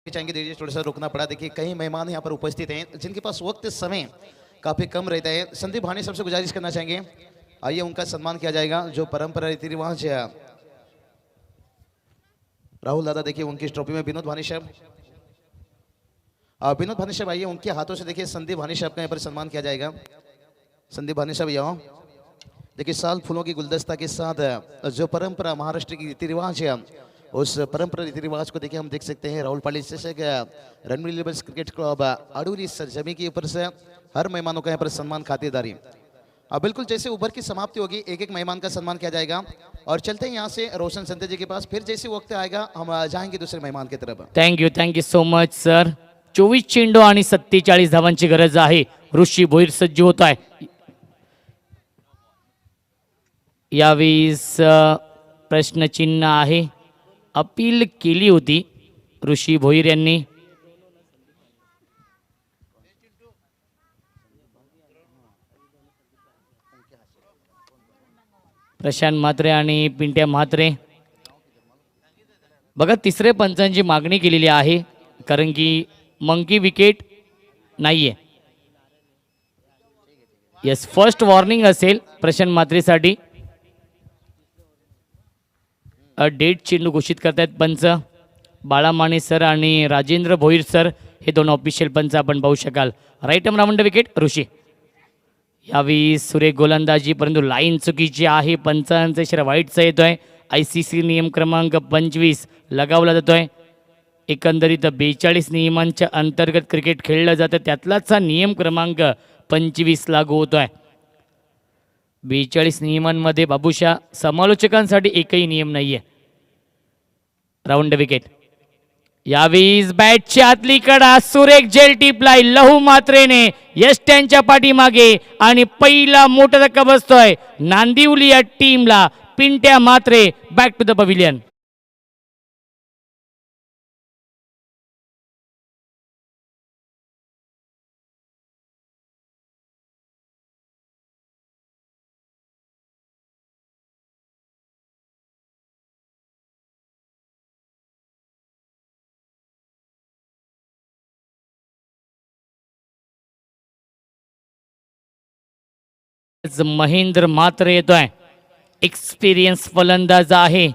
चाहेंगे दीजिए, थोड़ा सा रुकना पड़ा. देखिए कई मेहमान यहाँ पर उपस्थित हैं जिनके पास वक्त समय काफ़ी कम रहता है. संदीप भानी सबसे गुजारिश करना चाहेंगे, आइए उनका सम्मान किया जाएगा. जो परंपरा रीति रिवाज है. राहुल दादा देखिए उनकी इस ट्रॉफी में विनोद भानी साहब, विनोद भानी साहब आइए, उनके हाथों से देखिए संदीप भानी साहब का यहाँ पर सम्मान किया जाएगा. संदीप भानी साहब यहाँ देखिए साल फूलों की गुलदस्ता के साथ जो परंपरा महाराष्ट्र की रीति रिवाज है, उस परंपरा रीति रिवाज को देखिए हम देख सकते हैं. राहुल पाली से रणवीर लेबल्स क्रिकेट क्लब अडूरी सरजमी के ऊपर से हर मेहमानों का यहाँ पर सम्मान खातिरदारी. बिल्कुल जैसे ओवर की समाप्ति होगी एक एक मेहमान का सम्मान किया जाएगा. और चलते हैं यहाँ से रोशन संते जी के पास. फिर जैसे वक्त आएगा हम जाएंगे दूसरे मेहमान की तरफ. Thank you so much sir. 24 चेंडू आणि 47 धावांची गरज आहे. ऋषी भोईर सज्ज होत आहे. यावेळेस प्रश्नचिन्ह आहे. अपील केली होती ऋषी भोईर यांनी. प्रशांत म्हात्रे आणि पिंट्या म्हात्रे. बघा तिसरे पंचांची मागणी केलेली आहे, कारण की मंकी विकेट नाहीये. येस, फर्स्ट वॉर्निंग असेल प्रशांत म्हात्रेसाठी. डेट चेंडू घोषित करतायत पंच बाळा माने सर आणि राजेंद्र भोईर सर, हे दोन ऑफिशियल पंच आपण पाहू शकाल. राईट आर्म राऊंड विकेट ऋषी. यावेळी सुरेख गोलंदाजी, परंतु लाईन चुकीची आहे. पंचांचा इशारा वाईटचा येतोय. ICC नियम क्रमांक 25 लगावला जातोय. एकंदरीत 42 नियमांच्या अंतर्गत क्रिकेट खेळलं जातं, त्यातलाच हा नियम क्रमांक 25 लागू होतोय. 42 नियमांमध्ये बाबूशा समालोचकांसाठी एकही नियम नाहीये. Round wicket. यावेळी बॅटची आतली कडा सुरेख जेल टिपलाय लहू मात्रेने यष्ट्यांच्या पाठीमागे आणि पहिला मोठा धक्का बसतोय नांदिवली या टीमला. Pintya Mhatre back to the pavilion. Mahendra Mhatre येतोय. एक्सपिरियन्स फलंदाज आहे.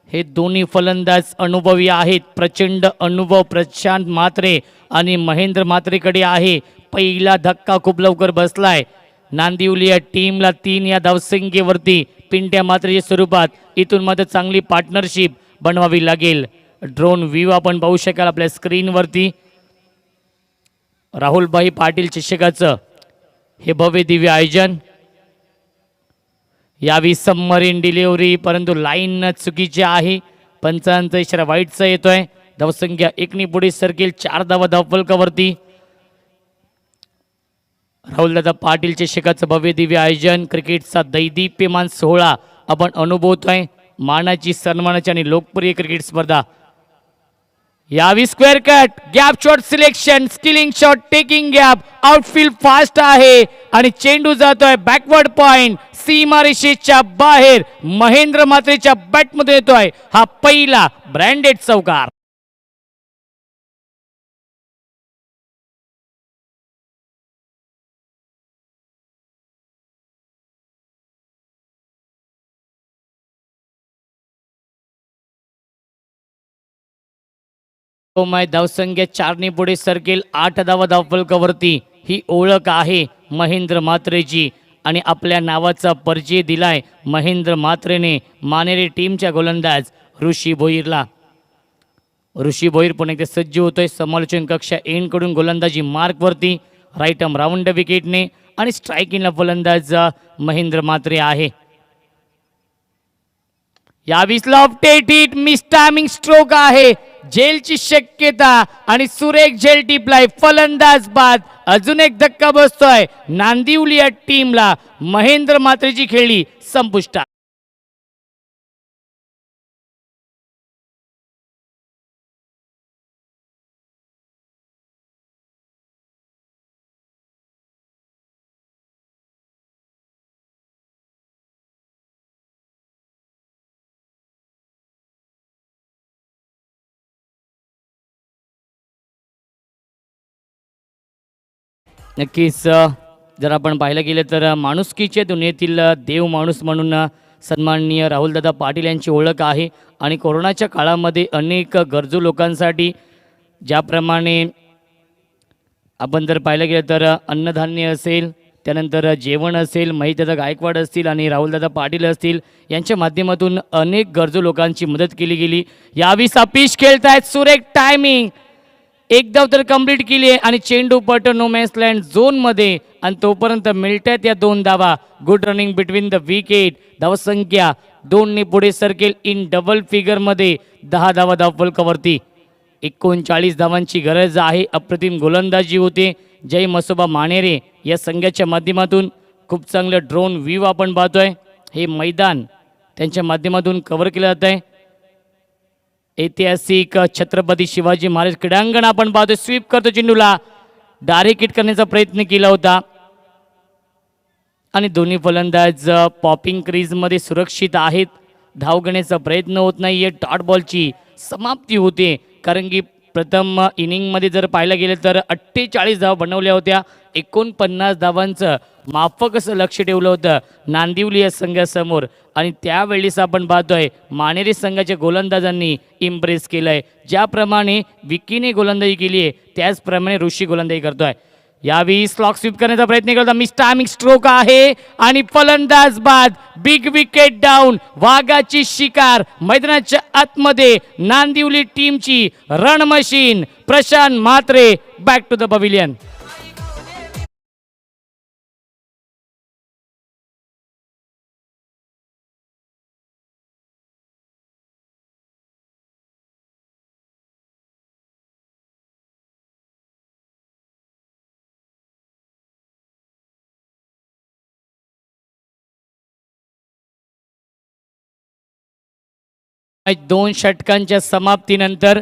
हे दोन्ही फलंदाज अनुभवी आहेत. प्रचंड अनुभव प्रशांत म्हात्रे आणि महेंद्र म्हात्रेकडे आहे. पहिला धक्का खूप लवकर बसलाय. नांदिवली या टीमला 3 या धावसंख्येवरती पिंट्या म्हात्रेच्या स्वरूपात इथून मात्र चांगली पार्टनरशिप बनवावी लागेल. ड्रोन व्ह्यू आपण पाहू शकाल आपल्या स्क्रीनवरती. राहुलभाई पाटील शिक्षकाचं हे भव्य दिव्य आयोजन. यावी सबमरीन डिलिव्हरी, परंतु लाईन चुकीची आहे. पंचांचा इशारा वाईटचा येतोय. धावसंख्या 1 पुढे सरकेल. 4 धावा धावफलकावरती. राहुलदादा पाटील शिक्षकाचं भव्य दिव्य आयोजन. क्रिकेटचा दैदिप्यमान सोहळा आपण अनुभवतोय. मानाची, सन्मानाची आणि लोकप्रिय क्रिकेट स्पर्धा. यावी square cut, gap shot selection, skilling shot, taking gap, outfield fast आहे आणि चेंडू जातोय बॅकवर्ड पॉइंट, सीमारेषेच्या बाहेर. महेंद्र म्हात्रेच्या बॅटमध्ये येतोय हा पहिला ब्रँडेड चौकार. धावसंख्या 4 पुढे सरकेल. 8 धावा धावफलकावरती. ही ओळख आहे महेंद्र म्हात्रेची आणि आपल्या नावाचा परिचय दिलाय महेंद्र म्हात्रेने मानेरे टीमच्या गोलंदाज ऋषी भोईरला. ऋषी भोईर पण एकदा सज्ज होतोय. समालोचन कक्षा एंडकडून गोलंदाजी मार्कवरती. राईट आर्म राऊंड विकेटने आणि स्ट्रायकिंगला फलंदाज महेंद्र म्हात्रे आहे. यावीस lofted hit, miss timing stroke आहे. झेलची शक्यता आणि सुरेख झेल टिपलाय. फलंदाज बाद. अजून एक धक्का बसतोय नांदिवली या टीमला. महेंद्र म्हात्रेची खेळी संपुष्टात. नक्कीच जर आपण पाहिलं गेलं तर माणुसकीच्या दुनियेतील देव माणूस म्हणून सन्माननीय राहुलदादा पाटील यांची ओळख आहे. आणि कोरोनाच्या काळामध्ये अनेक गरजू लोकांसाठी ज्याप्रमाणे आपण जर पाहिलं गेलं तर अन्नधान्य असेल, त्यानंतर जेवण असेल, महिदादा गायकवाड असतील आणि राहुलदादा पाटील असतील यांच्या माध्यमातून अनेक गरजू लोकांची मदत केली गेली. यावेळी पिच खेळतायत. सुरेख टायमिंग. एक धाव तर कंप्लीट केली आहे आणि चेंडू पट नो मॅन्स लँड झोनमध्ये आणि तोपर्यंत मिळतात या 2 धावा. Good running between the wicket. धावसंख्या 2 पुढे सरकेल. इन डबल फिगरमध्ये 10 धावा धावफलकावरती. 39 धावांची गरज आहे. अप्रतिम गोलंदाजी होते जय मसोबा मानेरे या संघाच्या माध्यमातून. खूप चांगलं ड्रोन व्ह्यू आपण पाहतोय. हे मैदान त्यांच्या माध्यमातून कव्हर केलं जात आहे. ऐतिहासिक छत्रपती शिवाजी महाराज क्रीडांगण आपण पाहतोय. स्वीप करतो चेंडूला. डायरेक्ट हिट करण्याचा प्रयत्न केला होता आणि दोन्ही फलंदाज पॉपिंग क्रीजमध्ये सुरक्षित आहेत. धाव घेण्याचा प्रयत्न होत नाहीये. डॉट बॉलची समाप्ती होते. कारण की प्रथम इनिंगमध्ये जर पाहायला गेलं तर 48 धावा बनवल्या होत्या. 49 धावांचं माफक असं लक्ष ठेवलं होतं नांदिवली या संघासमोर आणि त्यावेळेस आपण पाहतोय मानेरे संघाच्या गोलंदाजांनी इम्प्रेस केलंय. ज्याप्रमाणे विकीने गोलंदाजी केली आहे त्याचप्रमाणे ऋषी गोलंदाजी करतोय. यावेळी स्लॉक स्वीप करण्याचा प्रयत्न करता. मिस टायमिंग स्ट्रोक आहे आणि फलंदाज बाद. Big wicket down. वाघाची शिकार. मैदानाच्या आतमध्ये नांदिवली टीमची run machine Prashant Mhatre back to the pavilion. दोन षटकांच्या समाप्तीनंतर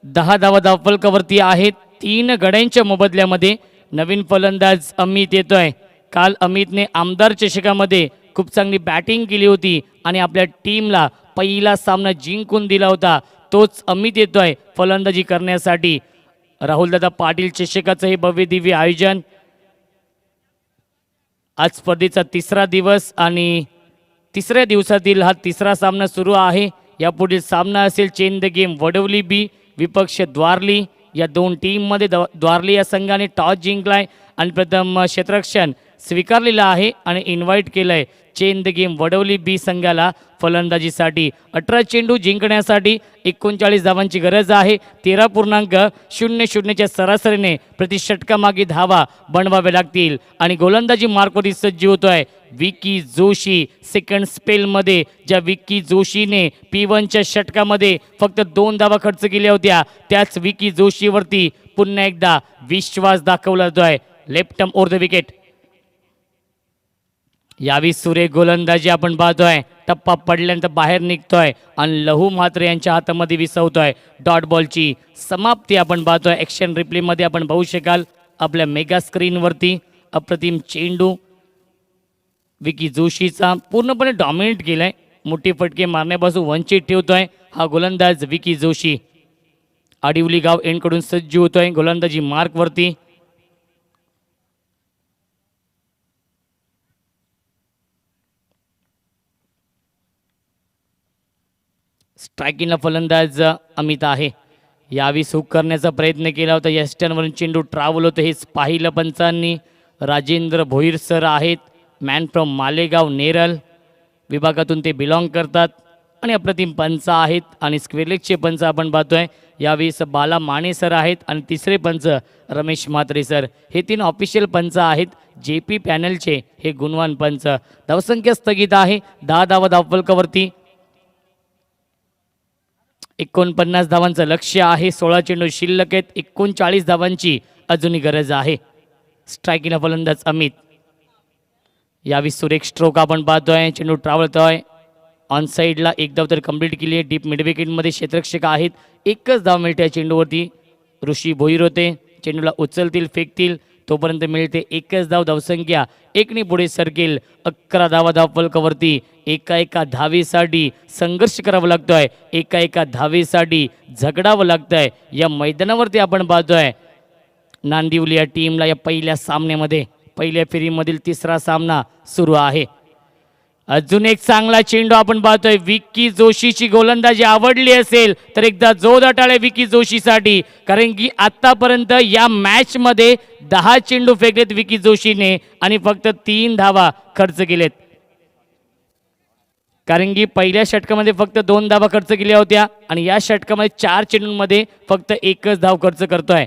10 धावा धावफलकावरती आहेत. 3 गड्यांच्या मोबदल्यामध्ये नवीन फलंदाज अमित येतोय. काल अमितने आमदार चषकामध्ये खूप चांगली बॅटिंग केली होती आणि आपल्या टीमला पहिला सामना जिंकून दिला होता. तोच अमित येतोय फलंदाजी करण्यासाठी. राहुलदादा पाटील चषकाचं हे भव्य दिव्य आयोजन. आज स्पर्धेचा 3रा दिवस आणि 3ऱ्या दिवसातील हा 3रा सामना सुरू आहे. यापुढील सामना असेल चेन द गेम वडवली बी विपक्ष द्वारली. या दोन टीममध्ये द्वारली या संघाने टॉस जिंकलाय आणि प्रथम क्षेत्ररक्षण स्वीकारलेला आहे आणि इन्व्हाइट केलंय चेन द गेम वडवली बी संघाला फलंदाजीसाठी. 18 चेंडू जिंकण्यासाठी 39 धावांची गरज आहे. 13.00च्या सरासरीने प्रति षटकामागे धावा बनवाव्या लागतील आणि गोलंदाजी मार्कवरती सज्ज होतोय विकी जोशी. सेकंड स्पेलमध्ये ज्या विकी जोशीने P1च्या षटकामध्ये फक्त 2 धावा खर्च केल्या होत्या त्याच विकी जोशीवरती पुन्हा एकदा विश्वास दाखवला जातोय. Left arm over the wicket. यावी सुरेख गोलंदाजी आपण पाहतोय. टप्पा पडल्यानंतर बाहेर निघतोय आणि लहू मात्र यांच्या हातामध्ये विसवतोय. डॉट बॉलची समाप्ती आपण पाहतोय. ॲक्शन रिप्लेमध्ये आपण पाहू शकाल आपल्या मेगा स्क्रीनवरती. अप्रतिम चेंडू विकी जोशीचा पूर्णपणे डॉमिनेट केलाय. मोठी फटके मारण्यापासून वंचित ठेवतोय हा गोलंदाज विकी जोशी. आडिवली गाव एंडकडून सज्ज होतोय गोलंदाजी मार्कवरती. स्ट्रायकिंगला फलंदाज अमित आहे. यावी सुख करण्याचा प्रयत्न केला होता. यस्टनवरून चेंडू ट्रॅव्हल होतं हेच पाहिलं पंचांनी. राजेंद्र भोईर सर आहेत. मॅन फ्रॉम मालेगाव नेरल विभागातून ते बिलॉंग करतात आणि अप्रतिम पंच आहेत आणि स्क्वेअरलेगचे पंच आपण पाहतोय. यावेळेस बाला माने सर आहेत आणि तिसरे पंच रमेश म्हात्रे सर. हे 3 ऑफिशियल पंच आहेत. JP पॅनलचे हे गुणवान पंच. धावसंख्या स्थगित आहे 10 धावा धावफलकावरती. 49 धावांचं लक्ष्य आहे. 16 चेंडू शिल्लक आहेत. 39 धावांची अजूनही गरज आहे. स्ट्रायकिंगला फलंदाज अमित. यावी सुरेख स्ट्रोक आपण पाहतोय. चेंडू ट्रॅव्हल ऑन साईडला 1 धाव तर कंप्लीट केली आहे. डीप मिड विकेटमध्ये क्षेत्ररक्षक आहेत. 1च धाव मिळते या चेंडूवरती. ऋषी भोईर होते. चेंडूला उचलतील फेकतील तोपर्यंत मिळते 1च धाव. धावसंख्या 1ने पुढे सरकेल. 11 धावा धावफलकावरती. एका धावेसाठी संघर्ष करावा लागतोय. एका धावेसाठी झगडावं लागतंय. या मैदानावरती आपण पाहतोय नांदिवली या टीमला या पहिल्या सामन्यामध्ये पहिल्या फेरीमधील 3रा सामना सुरू आहे. अजून एक चांगला चेंडू आपण पाहतोय. विकी जोशीची गोलंदाजी आवडली असेल तर एकदा जोरदार टाळ्या विकी जोशीसाठी. कारण की आतापर्यंत या मॅच मध्ये 10 चेंडू फेकलेत विकी जोशीने आणि फक्त 3 धावा खर्च केलेत. कारण की पहिल्या षटकामध्ये फक्त 2 धावा खर्च केल्या होत्या आणि या षटकामध्ये 4 चेंडूंमध्ये फक्त 1च धाव खर्च करतोय.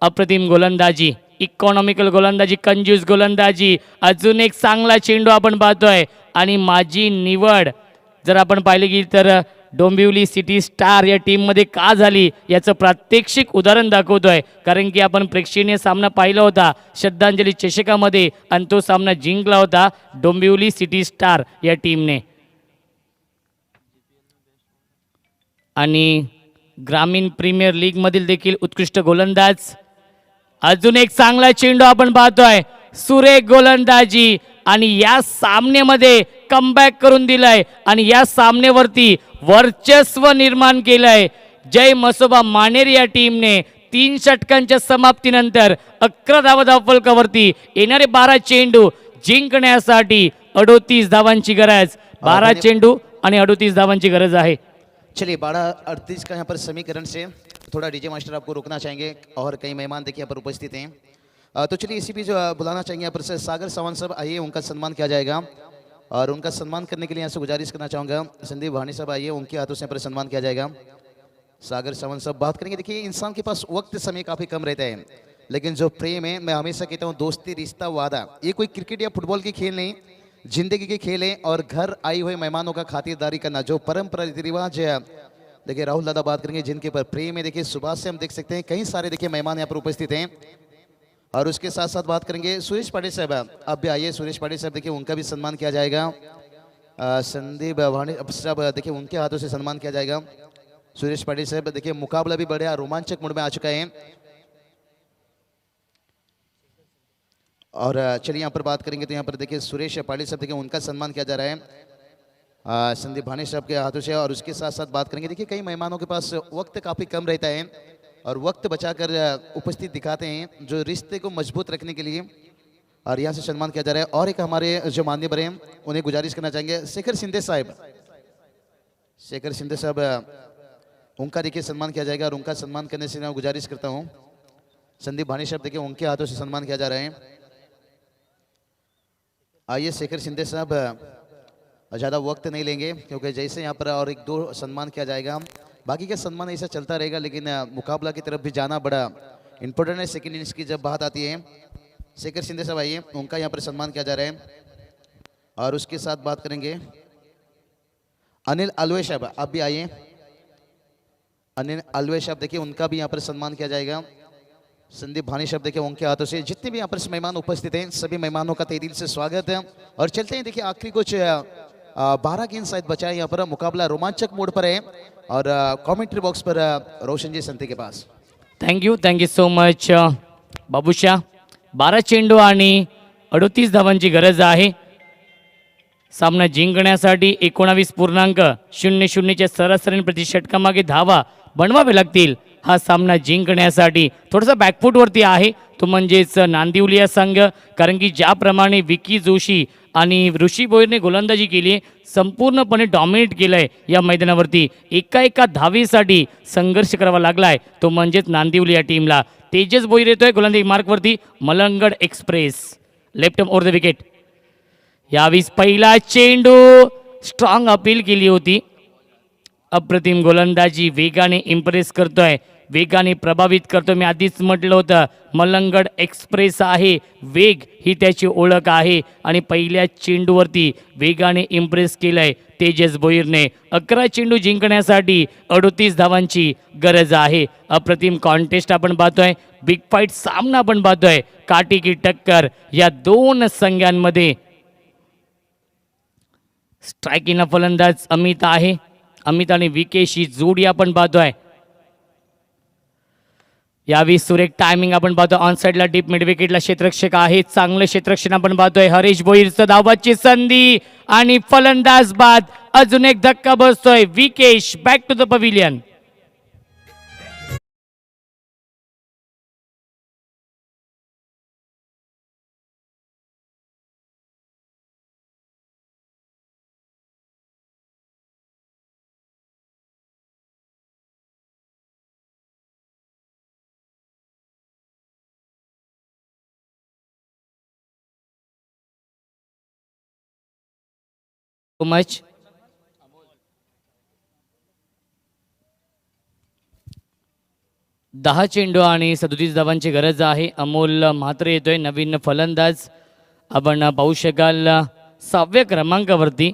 अप्रतिम गोलंदाजी. इकॉनॉमिकल गोलंदाजी. कंजूस गोलंदाजी. अजून एक चांगला चेंडू आपण पाहतोय आणि माझी निवड जर आपण पाहिली की तर डोंबिवली सिटी स्टार या टीममध्ये का झाली याचं प्रात्यक्षिक उदाहरण दाखवतोय. कारण की आपण प्रेक्षणीय सामना पाहिला होता श्रद्धांजली चषकामध्ये आणि तो सामना जिंकला होता डोंबिवली सिटी स्टार या टीमने. आणि ग्रामीण प्रीमियर लीग मधील देखील उत्कृष्ट गोलंदाज. अजून एक चांगला चेंडू आपण पाहतोय. सुरेख गोलंदाजी आणि या सामन्यामध्ये कमबॅक करून दिलाय आणि या सामन्यावरती वर्चस्व निर्माण केलंय जय मसोबा मानेर या टीमने. 3 षटकांच्या समाप्तीनंतर 11 धावा धावफलकावरती. येणारे 12 चेंडू जिंकण्यासाठी 38 धावांची गरज. 12 चेंडू आणि 38 धावांची गरज आहे. चलिए 12:38 का यहाँ पर समीकरण से थोड़ा डीजे मास्टर आपको रोकना चाहेंगे और कई मेहमान देखिए यहाँ पर उपस्थित हैं. तो चलिए इसी बीच बुलाना चाहेंगे यहाँ पर से सागर सावंत साहब आइए, उनका सम्मान किया जाएगा और उनका सम्मान करने के लिए यहाँ से गुजारिश करना चाहूँगा संदीप भानी साहब आइए, उनके हाथों से यहाँ पर सम्मान किया जाएगा. सागर सावंत साहब बात करेंगे. देखिए इंसान के पास वक्त समय काफ़ी कम रहता है लेकिन जो प्रेम है मैं हमेशा कहता हूँ दोस्ती रिश्ता वादा ये कोई क्रिकेट या फुटबॉल की खेल नहीं जिंदगी के खेल है. और घर आए हुए मेहमानों का खातिरदारी करना जो परंपरा रीति रिवाज है. देखिए राहुल दादा बात करेंगे जिनके पर प्रेम है. देखिए सुबह से हम देख सकते हैं कई सारे देखिए मेहमान यहाँ पर उपस्थित हैं और उसके साथ साथ बात करेंगे सुरेश पाटिल साहब. अब भी आइए सुरेश पाटिल साहब देखिए उनका भी सम्मान किया जाएगा. संदीप भानी साहब देखिए उनके हाथों से सम्मान किया जाएगा. सुरेश पाटिल साहब देखिए मुकाबला भी बड़े रोमांचक मोड में आ चुका है. और चलिए यहाँ पर बात करेंगे तो यहाँ पर देखिए सुरेश पाटिल साहब देखिए उनका सम्मान किया जा रहा है संदीप भानी साहब के हाथों से. और उसके साथ साथ बात करेंगे देखिए कई मेहमानों के पास वक्त काफ़ी कम रहता है और वक्त बचाकर उपस्थित दिखाते हैं जो रिश्ते को मजबूत रखने के लिए. और यहाँ से सम्मान किया जा रहा है. और एक हमारे जो मान्यवर हैं उन्हें गुजारिश करना चाहेंगे शेखर शिंदे साहब. शेखर शिंदे साहब उनका देखिए सम्मान किया जाएगा और उनका सम्मान करने से मैं गुजारिश करता हूं संदीप भानी साहब देखिए उनके हाथों से सम्मान किया जा रहा है। आइए शेखर शिंदे साहब ज़्यादा वक्त नहीं लेंगे क्योंकि जैसे यहाँ पर और एक दो सम्मान किया जाएगा बाकी का सम्मान ऐसा चलता रहेगा लेकिन मुकाबला की तरफ भी जाना बड़ा इंपॉर्टेंट है। सेकेंड इनिंग्स की जब बात आती है शेखर शिंदे साहब आइए उनका यहाँ पर सम्मान किया जा रहा है। और उसके साथ बात करेंगे अनिल अलवे साहब, आप भी आइए। अनिल अलवे साहब देखिए उनका भी यहाँ पर सम्मान किया जाएगा। संदीप भानी साहब देखिए उनके हाथों से जितने भी यहाँ पर मेहमान उपस्थित हैं सभी मेहमानों का तहे दिल से स्वागत है। और चलते हैं देखिए आखिरी कुछ 12 गेंद शायद बचाए यहाँ पर मुकाबला रोमांचक मोड पर है और कमेंट्री बॉक्स पर रोशन जी संती के पास। Thank you so much Babusha. 12 चेंडू आणि 38 धावांची गरज आहे सामना जिंकण्यासाठी। 19.00च्या सरासरी प्रति षटकामागे धावा बनवावे लागतील हा सामना जिंकण्यासाठी। थोडासा बॅकफूटवरती आहे तो म्हणजेच नांदिवली संघ, कारण की ज्याप्रमाणे विकी जोशी आणि ऋषी भोईरने गोलंदाजी केली संपूर्णपणे डॉमिनेट केलंय या मैदानावरती। एका धावेसाठी संघर्ष करावा लागलाय तो म्हणजेच नांदिवली या टीमला। तेजस भोईर येतोय गोलंदाजी मार्कवरती। Malangad express left over the wicket. यावेळी पहिला चेंडू स्ट्रॉंग अपील केली होती। अप्रतिम गोलंदाजी वेगाने इम्प्रेस करतोय, वेगाने प्रभावित करतोय। मी आधीच म्हटलं होतं मलंगड एक्सप्रेस आहे, वेग ही त्याची ओळख आहे आणि पहिल्या चेंडूवरती वेगाने इम्प्रेस केलंय तेजस भोईरने। 11 चेंडू जिंकण्यासाठी 38 धावांची गरज आहे। अप्रतिम कॉन्टेस्ट आपण पाहतोय, बिग फाईट सामना आपण पाहतोय, काटी की टक्कर या दोन संघांमध्ये। स्ट्रायकिंगला फलंदाज अमित आहे, अमित आणि विकेश ही जोडी आपण पाहतोय। यावेळी सुरेख टायमिंग आपण पाहतो। ऑन साइडला डीप मिड विकेटला क्षेत्ररक्षक आहे, चांगलं क्षेत्ररक्षण आपण पाहतोय। हरीश भोईरचं धावाची संधी आणि फलंदाज बाद। अजून एक धक्का बसतोय। Vikesh back to the pavilion. मच 10 चेंडू आणि 37 धावांची गरज आहे। अमोल म्हात्रे येतोय नवीन फलंदाज। आपण पाहू शकाल 6व्या क्रमांकावरती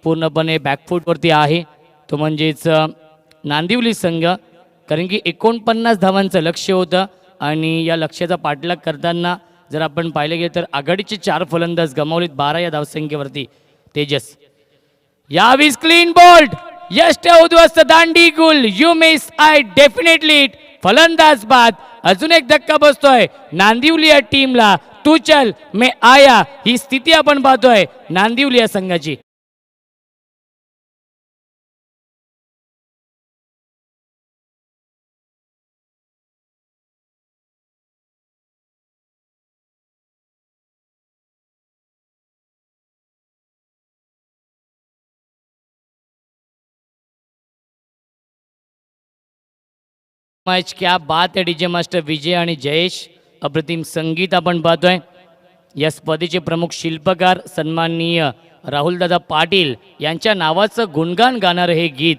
पूर्णपणे बॅकफूटवरती आहे तो म्हणजेच नांदिवली संघ, कारण की 49 धावांचं लक्ष्य होतं आणि या लक्ष्याचा पाठलाग करताना जर आपण पाहिलं गेलं तर आघाडीचे 4 फलंदाज गमावलेत 12 या धावसंख्येवरती। तेजस यावेळी क्लीन बोल्ड, यश उद्ध्वस्त दांडी गुल, you miss I definitely it. फलंदाज बाद। अजून एक धक्का बसतोय नांदिवली या टीमला। तू चल मैं आया ही स्थिती आपण पाहतोय नांदिवली या संघाची। मच क्या बात है डीजे मास्टर विजय आणि जयेश। अप्रतिम संगीत आपण पाहतोय। या स्पर्धेचे प्रमुख शिल्पकार सन्माननीय राहुलदादा पाटील यांच्या नावाचं गुणगान गाणारं हे गीत।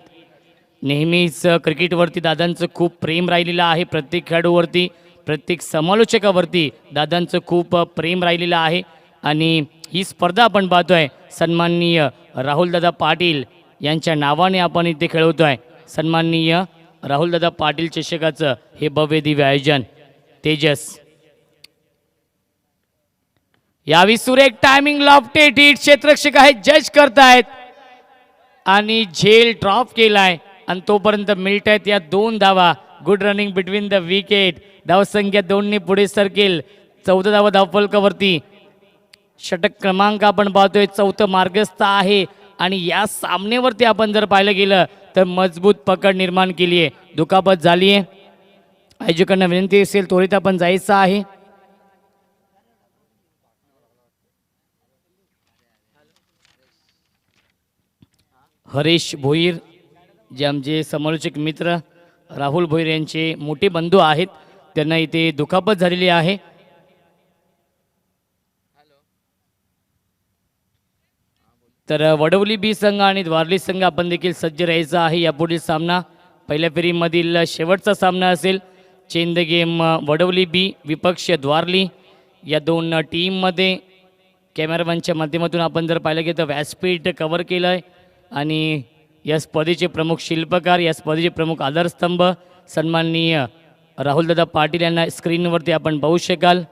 नेहमीच क्रिकेटवरती दादांचं खूप प्रेम राहिलेलं आहे, प्रत्येक खेळाडूवरती प्रत्येक समालोचकावरती दादांचं खूप प्रेम राहिलेलं आहे आणि ही स्पर्धा आपण पाहतोय सन्माननीय राहुलदादा पाटील यांच्या नावाने आपण इथे खेळवतोय। सन्माननीय राहुलदादा पाटील चषकाचं हे भव्य दिव्य आयोजन। तेजस यावेळी सुरेख टायमिंग लॉफ्टेड हिट, क्षेत्ररक्षक आहेत जज करतायत आणि झेल ड्रॉप केलाय आणि तोपर्यंत मिळत आहेत या 2 धावा। Good running between the wicket. धावसंख्या 2 ने पुढे सरकेल। 14 धावा धावफलकावरती। षटक क्रमांक आपण पाहतोय 4थं मार्गस्थ आहे आणि या सामन्यावरती आपण जर पाहिलं गेलं तर मजबूत पकड निर्माण केली आहे। दुखापत झाली आहे, आयोजकांना विनंती असेल त्वरित आपण जायचं आहे। हरीश भोईर जे आमचे समालोचक मित्र राहुल भोईर यांचे मोठे बंधू आहेत, त्यांना इथे दुखापत झालेली आहे. तर वडवली बी संघ आणि द्वारली संघ आपण देखील सज्ज राहायचा आहे. यापुढील सामना पहिल्या फेरीमधील शेवटचा सामना असेल. चेंज द गेम वडवली बी विपक्ष द्वारली या दोन टीममध्ये कॅमेरामॅनच्या माध्यमातून आपण जर पाहिलं गेलं तर व्यासपीठ कव्हर केलं आहे आणि या स्पर्धेचे प्रमुख शिल्पकार, या स्पर्धेचे प्रमुख आधारस्तंभ सन्माननीय राहुलदादा पाटील यांना स्क्रीनवरती आपण पाहू शकाल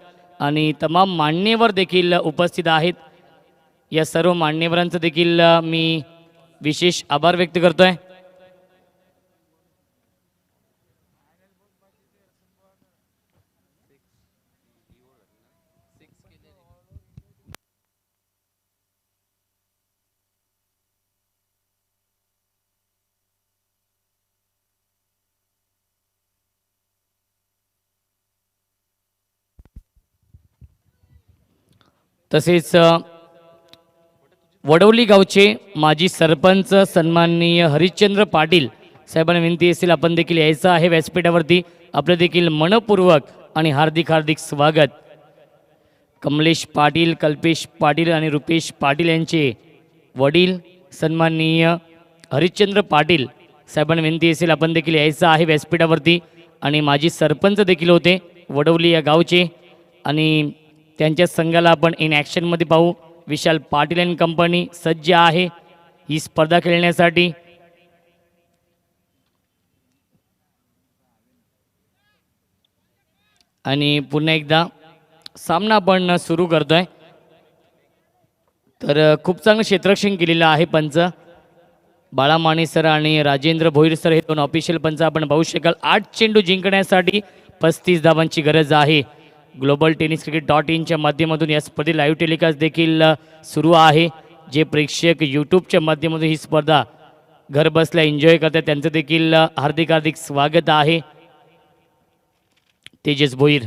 आणि तमाम मान्यवर देखील उपस्थित आहेत. या सर्व मान्यवरांचं देखील मी विशेष आभार व्यक्त करतो आहे. तसेच वडवली गावचे माजी सरपंच सन्माननीय हरिश्चंद्र पाटील साहेबांना विनंती असेल आपण देखील यायचं आहे व्यासपीठावरती. आपलं देखील मनपूर्वक आणि हार्दिक हार्दिक स्वागत. कमलेश पाटील, कल्पेश पाटील आणि रुपेश पाटील यांचे वडील सन्माननीय हरिश्चंद्र पाटील साहेबांना विनंती असेल आपण देखील यायचं आहे व्यासपीठावरती. आणि माजी सरपंच देखील होते वडवली या गावचे आणि त्यांच्या संघाला आपण इन ॲक्शनमध्ये पाहू. विशाल पाटील अँड कंपनी सज्ज आहे ही स्पर्धा खेळण्यासाठी. आणि पुन्हा एकदा सामना आपण सुरू करतोय. तर खूप चांगलं क्षेत्ररक्षण केलेलं आहे पंच बाळा माने सर आणि राजेंद्र भोईर सर, हे दोन ऑफिशियल पंच आपण पाहू शकाल. 8 चेंडू जिंकण्यासाठी 35 धावांची गरज आहे. ग्लोबल टेनिस क्रिकेट .in च्या माध्यमातून या स्पर्धे लाईव्ह टेलिकास्ट देखील सुरू आहे. जे प्रेक्षक यूट्यूबच्या माध्यमातून ही स्पर्धा घर बसल्या एन्जॉय करतात त्यांचं देखील हार्दिक हार्दिक स्वागत आहे. Tejas Bhoir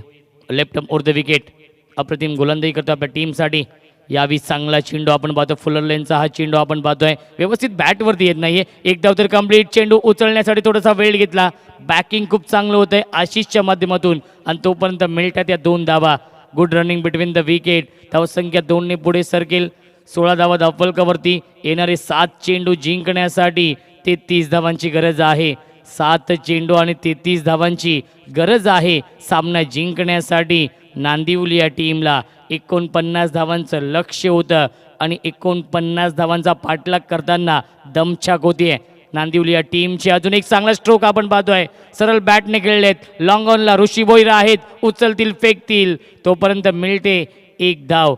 left over the wicket अप्रतिम गोलंदाजी करतो आपल्या टीमसाठी. यावी चांगला चेंडू आपण पाहतो, फुलर लेनचा हा चेंडू आपण पाहतोय. व्यवस्थित बॅटवरती येत नाहीये. एक धाव तर कंप्लीट. चेंडू उचलण्यासाठी थोडासा वेळ घेतला. बॅकिंग खूप चांगलं होतंय आशिषच्या माध्यमातून आणि तोपर्यंत मिळतात या 2 धावा. Good running between the wicket. धावसंख्या 2 ने पुढे सरकेल. 16 धावा धावफलकावरती. येणारे 7 चेंडू जिंकण्यासाठी 33 धावांची गरज आहे. 7 चेंडू आणि 33 धावांची गरज आहे सामना जिंकण्यासाठी. नांदिवली या टीमला 49 धावांचं लक्ष्य होतं आणि 49 धावांचा पाठलाग करताना दमछाक होतीये नांदिवली या टीमची. अजून एक चांगला स्ट्रोक आपण पाहतोय. सरळ बॅटने खेळलेत. लॉंग ऑनला ऋषी भोईर आहेत. उचलतील, फेकतील, तोपर्यंत मिळते 1 धाव.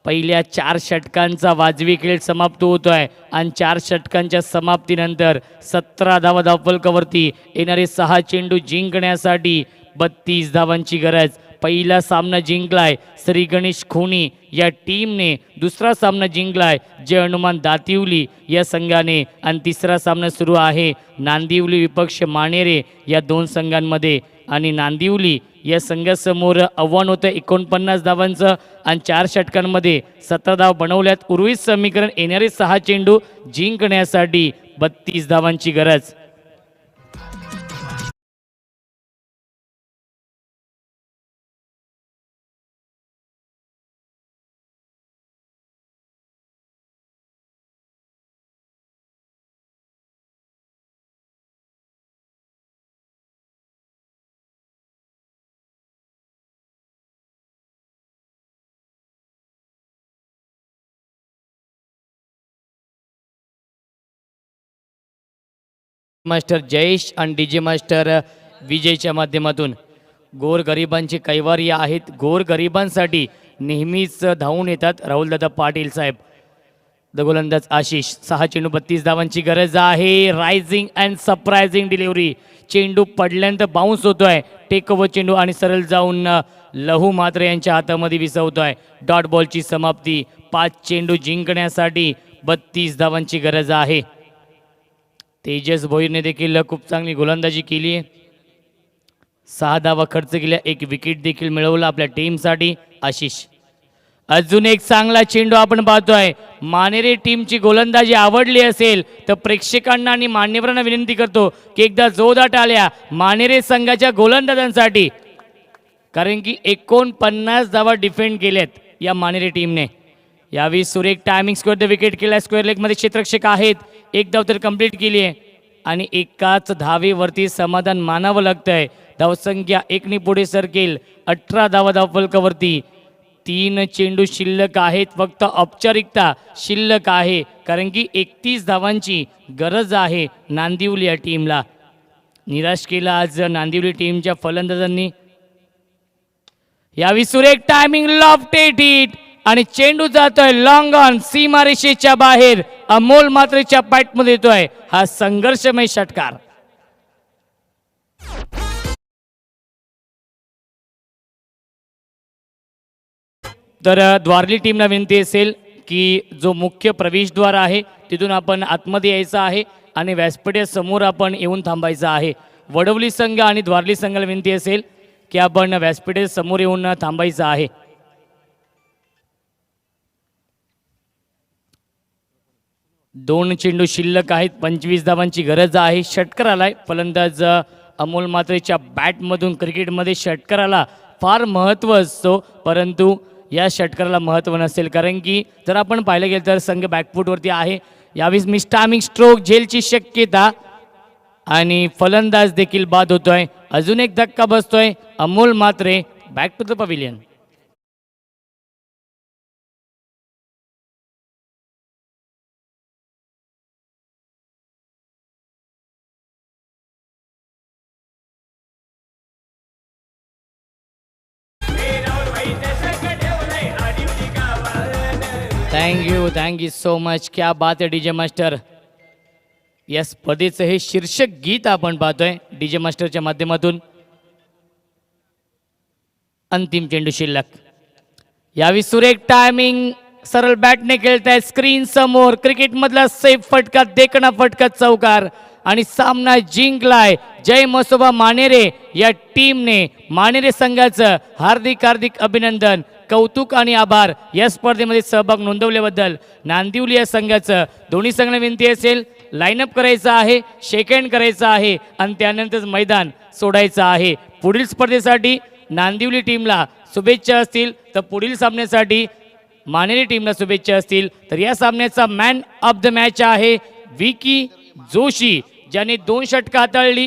पहिल्या 4 षटकांचा वाजवी खेळ समाप्त होतोय आणि 4 षटकांच्या समाप्तीनंतर 17 धावा धावफलकावरती. येणारे 6 चेंडू जिंकण्यासाठी 32 धावांची गरज. पहिला सामना जिंकलाय श्री गणेश खोनी या टीमने. दुसरा सामना जिंकलाय जय हनुमान दातिवली या संघाने आणि तिसरा सामना सुरू आहे नांदिवली विपक्ष मानेरे या 2 संघांमध्ये. आणि नांदिवली या संघासमोर आव्हान होतं 49 धावांचं आणि 4 षटकांमध्ये 17 धाव बनवल्यात. उर्वरित समीकरण येणारे 6 चेंडू जिंकण्यासाठी 32 धावांची गरज. मास्टर जयेश आणि डीजे मास्टर विजयच्या माध्यमातून गोरगरिबांचे कैवारी आहेत. गोरगरिबांसाठी नेहमीच धावून येतात राहुलदादा पाटील साहेब. द गोलंदाज आशिष. 6 चेंडू 32 धावांची गरज आहे. Rising and surprising delivery. चेंडू पडल्यानंतर बाउन्स होतोय. टेक ओव्हर चेंडू आणि सरळ जाऊन लहू मात्रे यांच्या हातामध्ये विसवतोय. डॉट बॉलची समाप्ती. 5 चेंडू जिंकण्यासाठी 32 धावांची गरज आहे. तेजस भोईरने देखील खूप चांगली गोलंदाजी केली आहे. 6 धावा खर्च केल्या. 1 विकेट देखील मिळवला आपल्या टीमसाठी. आशिष अजून एक चांगला चेंडू आपण पाहतोय. मानेरे टीमची गोलंदाजी आवडली असेल तर प्रेक्षकांना आणि मान्यवरांना विनंती करतो की एकदा जोरदार टाळ्या मानेरे संघाच्या गोलंदाजांसाठी, कारण की 49 धावा डिफेंड केल्यात या मानेरे टीमने. यावेळी सुरेख टायमिंग स्क्वेअर द विकेट केला. स्क्वेअर लेगमध्ये क्षेत्ररक्षक आहेत. एक धाव तर कंप्लीट केली आहे आणि एकाच धावेवरती समाधान मानावं लागतंय. धावसंख्या 1ने पुढे सरकेल. 18 धावा धावफलकावरती. 3 चेंडू शिल्लक आहेत. फक्त औपचारिकता शिल्लक आहे, कारण की 31 धावांची गरज आहे नांदिवली या टीमला. निराश केला आज नांदिवली टीमच्या फलंदाजांनी. यावेळी सुरेख टायमिंग लॉफ्टेड हिट आणि चेंडू जातोय लॉंग ऑन सीमारेषेच्या बाहेर. अमोल मात्रेच्या पॅटमध्ये येतोय हा संघर्षमय षटकार. तर द्वारली टीमला विनंती असेल की जो मुख्य प्रवेशद्वार आहे तिथून आपण आतमध्ये यायचं आहे आणि व्यासपीठा समोर आपण येऊन थांबायचं आहे. वडवली संघ आणि द्वारली संघाला विनंती असेल की आपण व्यासपीठे समोर येऊन थांबायचं आहे. दोन चेंडू शिल्लक आहेत. 25 धावांची गरज आहे. षटकार आलाय. फलंदाज अमोल मात्रेच्या बॅटमधून क्रिकेटमध्ये षटकाराला फार महत्त्व असतो, परंतु या षटकाराला महत्त्व नसेल, कारण की जर आपण पाहिलं गेलं तर संघ बॅकफूटवरती आहे. यावेळी मिस्टामिंग स्ट्रोक झेलची शक्यता आणि फलंदाज देखील बाद होतोय. अजून एक धक्का बसतोय. Amol Matre back to the pavilion. Thank you so much. क्या बात आहे डीजे मास्टर. या स्पर्धेचं हे शीर्षक गीत आपण पाहतोय डीजे मास्टरच्या माध्यमातून. अंतिम चेंडू शिल्लक. यावेळी सुरेख टायमिंग. सरळ बॅटने खेळताय. स्क्रीन समोर क्रिकेटमधला सेफ फटका, देखणा फटका, चौकार आणि सामना जिंकलाय. जय मसोबा मानेरे या टीमने. मानेरे संघाचं हार्दिक हार्दिक अभिनंदन, कौतुक आणि आभार या स्पर्धेमध्ये सहभाग नोंदवल्याबद्दल. नांदिवली या संघाचं दोन्ही संघाला विनंती असेल लाईनअप करायचं आहे, शेक हँड करायचं आहे आणि त्यानंतर मैदान सोडायचं आहे. पुढील स्पर्धेसाठी नांदिवली टीमला शुभेच्छा असतील तर पुढील सामन्यासाठी मानेरी टीमला शुभेच्छा असतील. तर या सामन्याचा मॅन ऑफ द मॅच आहे विकी जोशी, ज्याने 2 षटकं हाताळली.